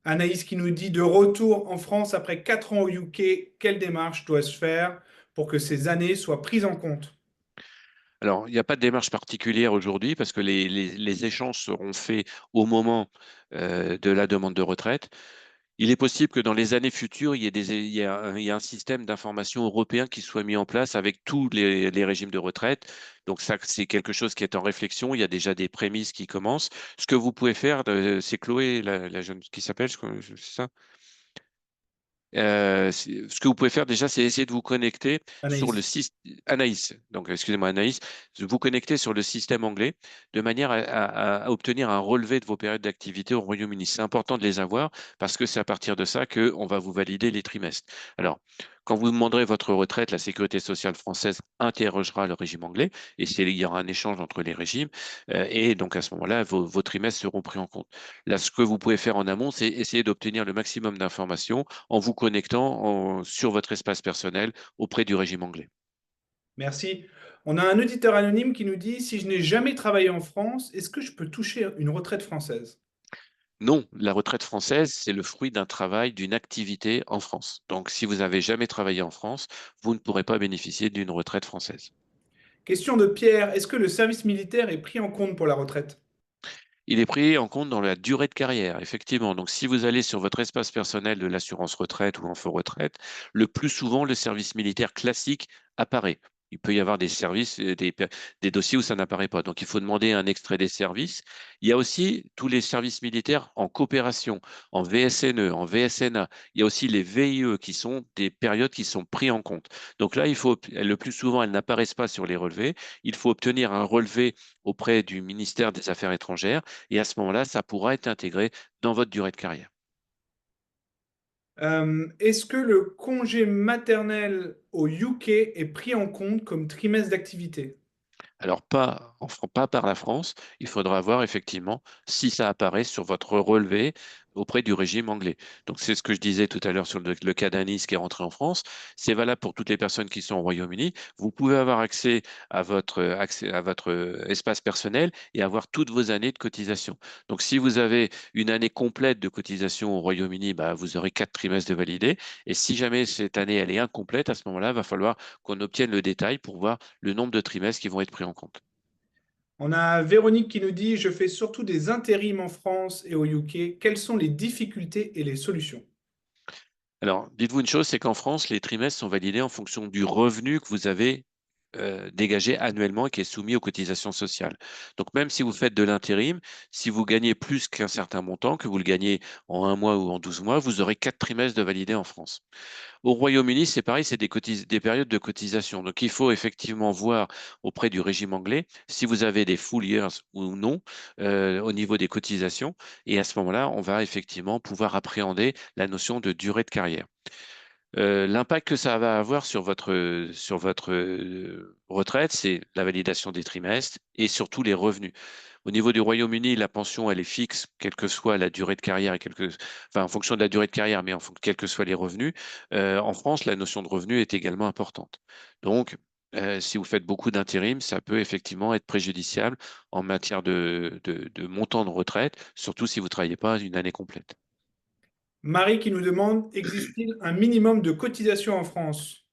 Anaïs qui nous dit de retour en France après 4 ans au UK, quelle démarche doit se faire pour que ces années soient prises en compte? Alors, il n'y a pas de démarche particulière aujourd'hui parce que les échanges seront faits au moment de la demande de retraite. Il est possible que dans les années futures, il y a un système d'information européen qui soit mis en place avec tous les régimes de retraite. Donc ça, c'est quelque chose qui est en réflexion. Il y a déjà des prémices qui commencent. Ce que vous pouvez faire, c'est Chloé, la jeune qui s'appelle, c'est ça? Ce que vous pouvez faire déjà, c'est essayer de vous connecter sur le Anaïs. système Anaïs. Donc, excusez-moi, Anaïs, de vous connecter sur le système anglais de manière à obtenir un relevé de vos périodes d'activité au Royaume-Uni. C'est important de les avoir parce que c'est à partir de ça qu'on va vous valider les trimestres. Alors, quand vous demanderez votre retraite, la Sécurité sociale française interrogera le régime anglais et il y aura un échange entre les régimes. Et donc, à ce moment-là, vos trimestres seront pris en compte. Là, ce que vous pouvez faire en amont, c'est essayer d'obtenir le maximum d'informations en vous connectant sur votre espace personnel auprès du régime anglais. Merci. On a un auditeur anonyme qui nous dit, si je n'ai jamais travaillé en France, est-ce que je peux toucher une retraite française? Non, la retraite française, c'est le fruit d'un travail, d'une activité en France. Donc, si vous n'avez jamais travaillé en France, vous ne pourrez pas bénéficier d'une retraite française. Question de Pierre, est-ce que le service militaire est pris en compte pour la retraite? Il est pris en compte dans la durée de carrière, effectivement. Donc, si vous allez sur votre espace personnel de l'assurance retraite ou info retraite, le plus souvent, le service militaire classique apparaît. Il peut y avoir des services, des dossiers où ça n'apparaît pas. Donc, il faut demander un extrait des services. Il y a aussi tous les services militaires en coopération, en VSNE, en VSNA. Il y a aussi les VIE qui sont des périodes qui sont prises en compte. Donc là, le plus souvent, elles n'apparaissent pas sur les relevés. Il faut obtenir un relevé auprès du ministère des Affaires étrangères et à ce moment-là, ça pourra être intégré dans votre durée de carrière. Est-ce que le congé maternel au UK est pris en compte comme trimestre d'activité? Alors, pas par la France. Il faudra voir effectivement si ça apparaît sur votre relevé auprès du régime anglais. Donc, c'est ce que je disais tout à l'heure sur le cas d'Anis qui est rentré en France. C'est valable pour toutes les personnes qui sont au Royaume-Uni. Vous pouvez avoir accès à votre espace personnel et avoir toutes vos années de cotisation. Donc, si vous avez une année complète de cotisation au Royaume-Uni, bah, vous aurez 4 trimestres de validés. Et si jamais cette année, elle est incomplète, à ce moment-là, il va falloir qu'on obtienne le détail pour voir le nombre de trimestres qui vont être pris en compte. On a Véronique qui nous dit, je fais surtout des intérims en France et au UK. Quelles sont les difficultés et les solutions? Alors, dites-vous une chose, c'est qu'en France, les trimestres sont validés en fonction du revenu que vous avez dégagé annuellement et qui est soumis aux cotisations sociales. Donc, même si vous faites de l'intérim, si vous gagnez plus qu'un certain montant, que vous le gagnez en 1 mois ou en 12 mois, vous aurez 4 trimestres de validés en France. Au Royaume-Uni, c'est pareil, c'est des périodes de cotisation. Donc, il faut effectivement voir auprès du régime anglais si vous avez des full years ou non au niveau des cotisations. Et à ce moment-là, on va effectivement pouvoir appréhender la notion de durée de carrière. L'impact que ça va avoir sur votre retraite, c'est la validation des trimestres et surtout les revenus. Au niveau du Royaume-Uni, la pension, elle est fixe, quelle que soit la durée de carrière enfin, en fonction de la durée de carrière, mais quels que soient les revenus. En France, la notion de revenu est également importante. Donc, si vous faites beaucoup d'intérim, ça peut effectivement être préjudiciable en matière de montant de retraite, surtout si vous ne travaillez pas une année complète. Marie qui nous demande, existe-t-il un minimum de cotisation en France?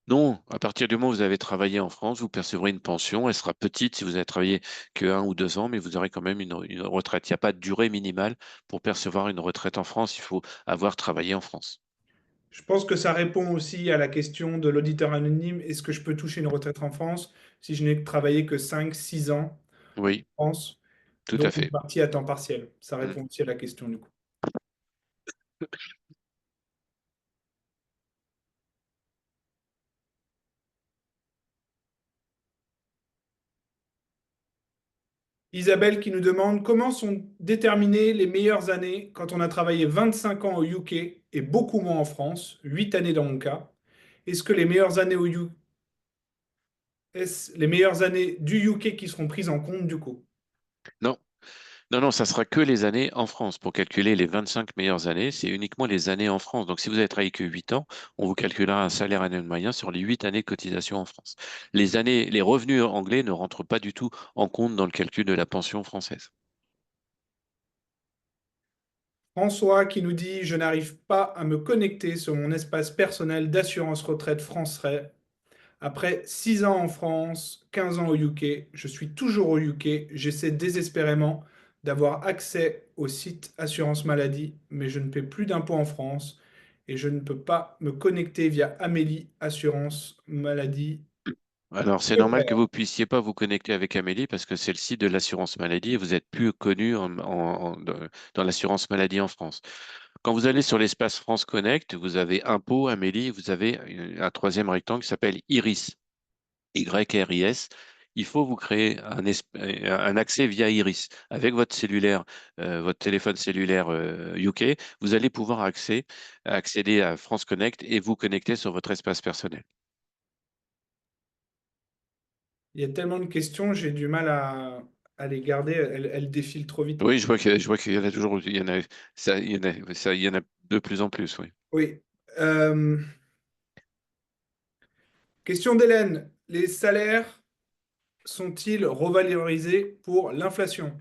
Non, à partir du moment où vous avez travaillé en France, vous percevrez une pension. Elle sera petite si vous avez travaillé que 1 ou 2 ans, mais vous aurez quand même une retraite. Il n'y a pas de durée minimale pour percevoir une retraite en France. Il faut avoir travaillé en France. Je pense que ça répond aussi à la question de l'auditeur anonyme. Est-ce que je peux toucher une retraite en France si je n'ai travaillé que 5, 6 ans Oui, en France, tout dont à une fait. partie à temps partiel? Ça Mm. répond aussi à la question du coup. Isabelle qui nous demande comment sont déterminées les meilleures années quand on a travaillé 25 ans au UK et beaucoup moins en France, 8 années dans mon cas. Est-ce que les meilleures années au UK, est-ce les meilleures années du UK qui seront prises en compte du coup? Non, non, non, ça sera que les années en France. Pour calculer les 25 meilleures années, c'est uniquement les années en France. Donc, si vous avez travaillé que 8 ans, on vous calculera un salaire annuel moyen sur les 8 années de cotisation en France. Les revenus anglais ne rentrent pas du tout en compte dans le calcul de la pension française. François qui nous dit, je n'arrive pas à me connecter sur mon espace personnel d'assurance retraite français. Après 6 ans en France, 15 ans au UK, je suis toujours au UK. J'essaie désespérément d'avoir accès au site assurance maladie, mais je ne paie plus d'impôts en France et je ne peux pas me connecter via Amélie Assurance Maladie. Alors, c'est Que normal que faire? vous puissiez pas vous connecter avec Amélie parce que c'est le site de l'assurance maladie et vous êtes plus connu dans l'assurance maladie en France. Quand vous allez sur l'espace France Connect, vous avez Impôt, Amélie, vous avez un troisième rectangle qui s'appelle Iris, YRIS. Il faut vous créer un accès via Iris. Avec votre cellulaire, votre téléphone cellulaire UK, vous allez pouvoir accéder à France Connect et vous connecter sur votre espace personnel. Il y a tellement de questions, j'ai du mal à les garder. Elles défilent trop vite. Oui, je vois qu'il y en a toujours, il y en a de plus en plus, oui. Oui. Euh, Question d'Hélène. Les salaires sont-ils revalorisés pour l'inflation?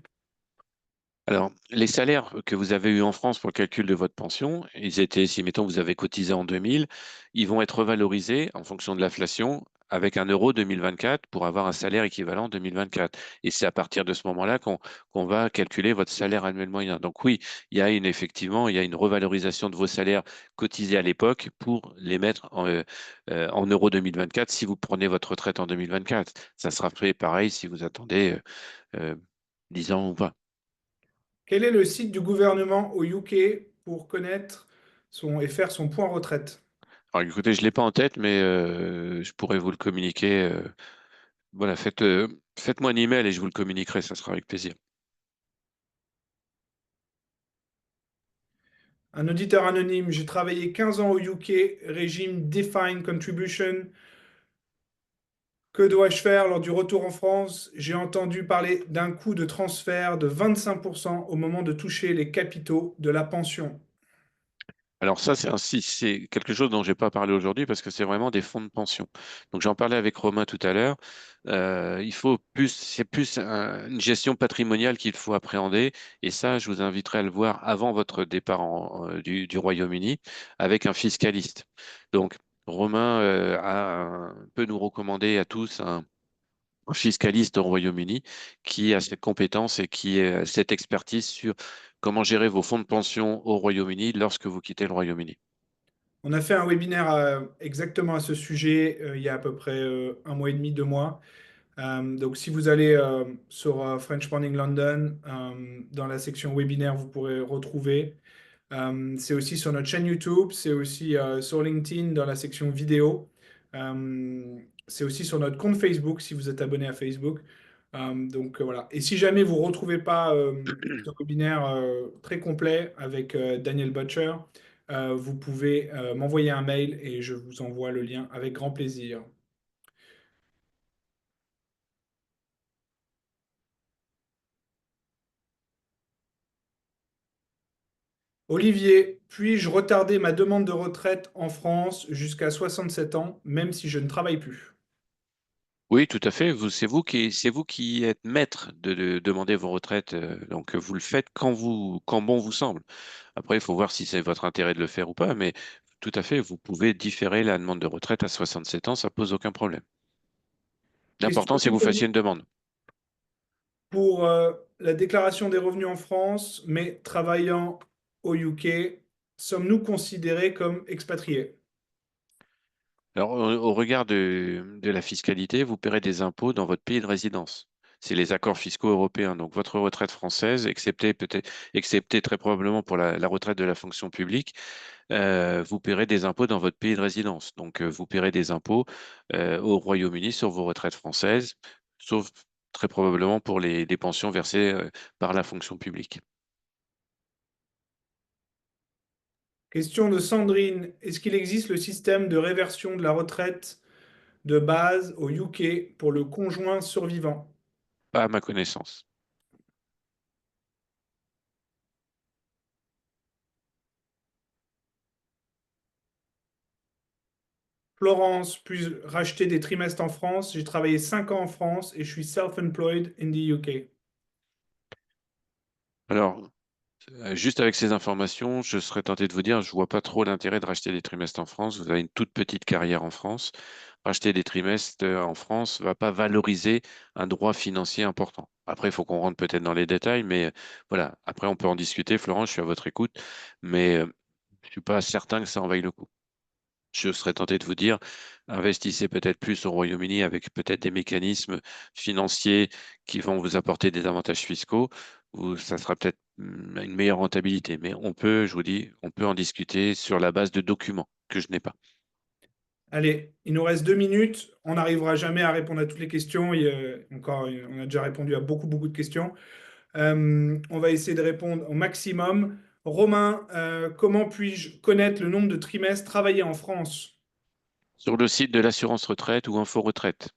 Alors, les salaires que vous avez eus en France pour le calcul de votre pension, ils étaient, si mettons vous avez cotisé en 2000, ils vont être revalorisés en fonction de l'inflation avec un euro 2024 pour avoir un salaire équivalent 2024. Et c'est à partir de ce moment-là qu'on va calculer votre salaire annuel moyen. Donc oui, effectivement, il y a une revalorisation de vos salaires cotisés à l'époque pour les mettre en euros 2024 si vous prenez votre retraite en 2024. Ça sera fait pareil si vous attendez 10 ans ou pas. Quel est le site du gouvernement au UK pour connaître et faire son point retraite? Alors écoutez, je ne l'ai pas en tête, mais je pourrais vous le communiquer. Voilà, faites-moi un email et je vous le communiquerai, ça sera avec plaisir. Un auditeur anonyme, j'ai travaillé 15 ans au UK, régime Defined Contribution. Que dois-je faire lors du retour en France? J'ai entendu parler d'un coût de transfert de 25% au moment de toucher les capitaux de la pension. Alors ça, c'est quelque chose dont je n'ai pas parlé aujourd'hui parce que c'est vraiment des fonds de pension. Donc j'en parlais avec Romain tout à l'heure. C'est plus une gestion patrimoniale qu'il faut appréhender. Et ça, je vous inviterai à le voir avant votre départ du Royaume-Uni avec un fiscaliste. Donc Romain peut nous recommander à tous un fiscaliste au Royaume-Uni qui a cette compétence et qui a cette expertise sur comment gérer vos fonds de pension au Royaume-Uni lorsque vous quittez le Royaume-Uni. On a fait un webinaire exactement à ce sujet il y a à peu près un mois et demi, 2 mois. Donc, si vous allez sur French Morning London, dans la section webinaire, vous pourrez retrouver. C'est aussi sur notre chaîne YouTube, c'est aussi sur LinkedIn dans la section vidéo. C'est aussi sur notre compte Facebook si vous êtes abonné à Facebook. Donc voilà. Et si jamais vous ne retrouvez pas ce webinaire très complet avec Daniel Butcher, vous pouvez m'envoyer un mail et je vous envoie le lien avec grand plaisir. Olivier, puis-je retarder ma demande de retraite en France jusqu'à 67 ans, même si je ne travaille plus? Oui, tout à fait. C'est vous qui êtes maître de demander vos retraites. Donc, vous le faites quand bon vous semble. Après, il faut voir si c'est votre intérêt de le faire ou pas. Mais tout à fait, vous pouvez différer la demande de retraite à 67 ans. Ça pose aucun problème. Question L'important, c'est que vous fassiez une demande. pour la déclaration des revenus en France, mais travaillant au UK, sommes-nous considérés comme expatriés? Alors, au regard de la fiscalité, vous paierez des impôts dans votre pays de résidence. C'est les accords fiscaux européens. Donc, votre retraite française, excepté très probablement pour la retraite de la fonction publique, vous paierez des impôts dans votre pays de résidence. Donc, vous paierez des impôts au Royaume-Uni sur vos retraites françaises, sauf très probablement pour les pensions versées par la fonction publique. Question de Sandrine. Est-ce qu'il existe le système de réversion de la retraite de base au UK pour le conjoint survivant? Pas à ma connaissance. Florence, puis-je racheter des trimestres en France? J'ai travaillé 5 ans en France et je suis self-employed in the UK. Alors, juste avec ces informations, je serais tenté de vous dire, je vois pas trop l'intérêt de racheter des trimestres en France. Vous avez une toute petite carrière en France. Racheter des trimestres en France va pas valoriser un droit financier important. Après, il faut qu'on rentre peut-être dans les détails, mais voilà. Après, on peut en discuter. Florent, je suis à votre écoute, mais je suis pas certain que ça en vaille le coup. Je serais tenté de vous dire, investissez peut-être plus au Royaume-Uni avec peut-être des mécanismes financiers qui vont vous apporter des avantages fiscaux, ou ça sera peut-être une meilleure rentabilité. Mais je vous dis, on peut en discuter sur la base de documents que je n'ai pas. Allez, il nous reste 2 minutes. On n'arrivera jamais à répondre à toutes les questions. Encore, on a déjà répondu à beaucoup, beaucoup de questions. On va essayer de répondre au maximum. Romain, comment puis-je connaître le nombre de trimestres travaillés en France? Sur le site de l'assurance retraite ou Info Retraite.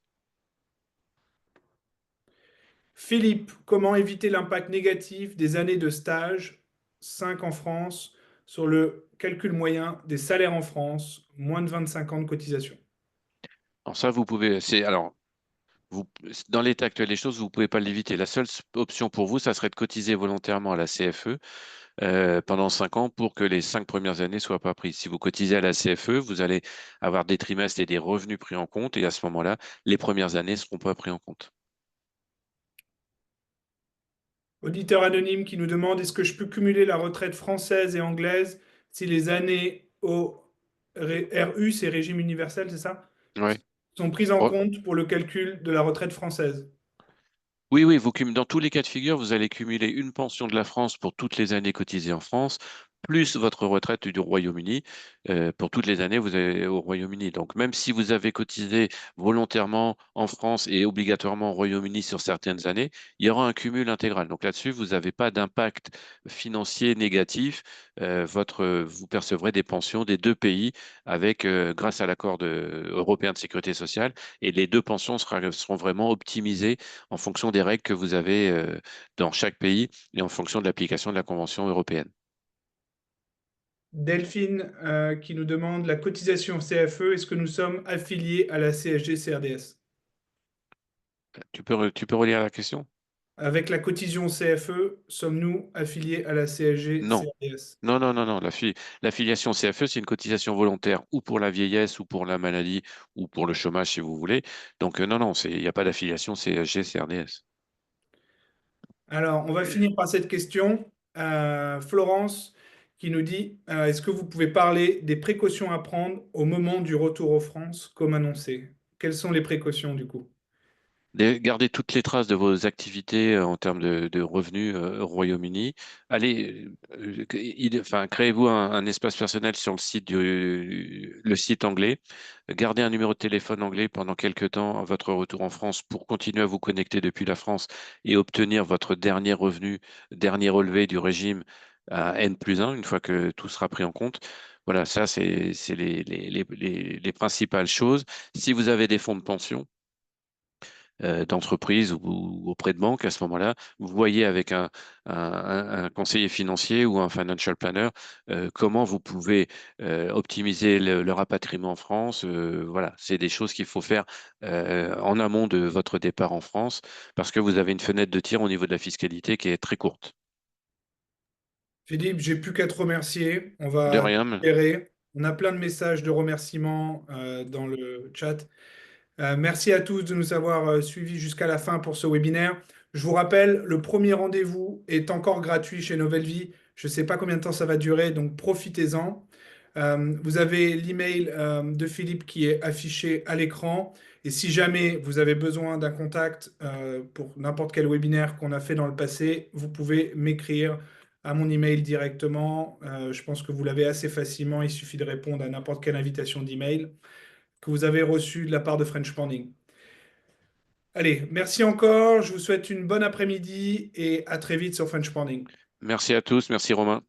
Philippe, comment éviter l'impact négatif des années de stage, 5 en France, sur le calcul moyen des salaires en France, moins de 25 ans de cotisation? Alors ça, vous pouvez. Vous, dans l'état actuel des choses, vous ne pouvez pas l'éviter. La seule option pour vous, ça serait de cotiser volontairement à la CFE pendant 5 ans pour que les 5 premières années soient pas prises. Si vous cotisez à la CFE, vous allez avoir des trimestres et des revenus pris en compte, et à ce moment-là, les premières années ne seront pas pris en compte. Auditeur anonyme qui nous demande est-ce que je peux cumuler la retraite française et anglaise si les années au RU, c'est régime universel, c'est ça, Ouais. sont prises en Oh, compte pour le calcul de la retraite française? oui, oui, dans tous les cas de figure, vous allez cumuler une pension de la France pour toutes les années cotisées en France, plus votre retraite du Royaume-Uni pour toutes les années vous avez au Royaume-Uni. Donc, même si vous avez cotisé volontairement en France et obligatoirement au Royaume-Uni sur certaines années, il y aura un cumul intégral. Donc là-dessus, vous n'avez pas d'impact financier négatif. Vous percevrez des pensions des deux pays avec, grâce à européen de sécurité sociale, et les deux pensions seront vraiment optimisées en fonction des règles que vous avez dans chaque pays et en fonction de l'application de la Convention européenne. Delphine qui nous demande la cotisation CFE, est-ce que nous sommes affiliés à la CSG-CRDS? Tu peux relire la question? Avec la cotisation CFE, sommes-nous affiliés à la Non. CSG-CRDS? Non, non, non, non. L'affiliation CFE, c'est une cotisation volontaire ou pour la vieillesse ou pour la maladie ou pour le chômage, si vous voulez. Donc, non, non, il n'y a pas d'affiliation CSG, CRDS. Alors, on va finir par cette question. Florence qui nous dit, est-ce que vous pouvez parler des précautions à prendre au moment du retour aux France, comme annoncé? Quelles sont les précautions du coup? Gardez toutes les traces de vos activités en termes de revenus au Royaume-Uni. Allez, enfin, créez-vous un espace personnel sur le site anglais. Gardez un numéro de téléphone anglais pendant quelques temps à votre retour en France pour continuer à vous connecter depuis la France et obtenir votre dernier revenu, dernier relevé du régime à N+1 une fois que tout sera pris en compte. Voilà, ça, c'est les principales choses. Si vous avez des fonds de pension, d'entreprise ou auprès de banque, à ce moment-là, vous voyez avec un conseiller financier ou un financial planner comment vous pouvez optimiser le rapatriement en France. Voilà, c'est des choses qu'il faut faire en amont de votre départ en France parce que vous avez une fenêtre de tir au niveau de la fiscalité qui est très courte. Philippe, j'ai plus qu'à te remercier. On De va rien. gérer. On a plein de messages de remerciements dans le chat. Merci à tous de nous avoir suivis jusqu'à la fin pour ce webinaire. Je vous rappelle, le premier rendez-vous est encore gratuit chez Nouvelle Vie. Je ne sais pas combien de temps ça va durer, donc profitez-en. Vous avez l'email de Philippe qui est affiché à l'écran. Et si jamais vous avez besoin d'un contact pour n'importe quel webinaire qu'on a fait dans le passé, vous pouvez m'écrire à mon email directement. Je pense que vous l'avez assez facilement. Il suffit de répondre à n'importe quelle invitation d'email que vous avez reçue de la part de French Morning. Allez, merci encore. Je vous souhaite une bonne après-midi et à très vite sur French Morning. Merci à tous. Merci Romain.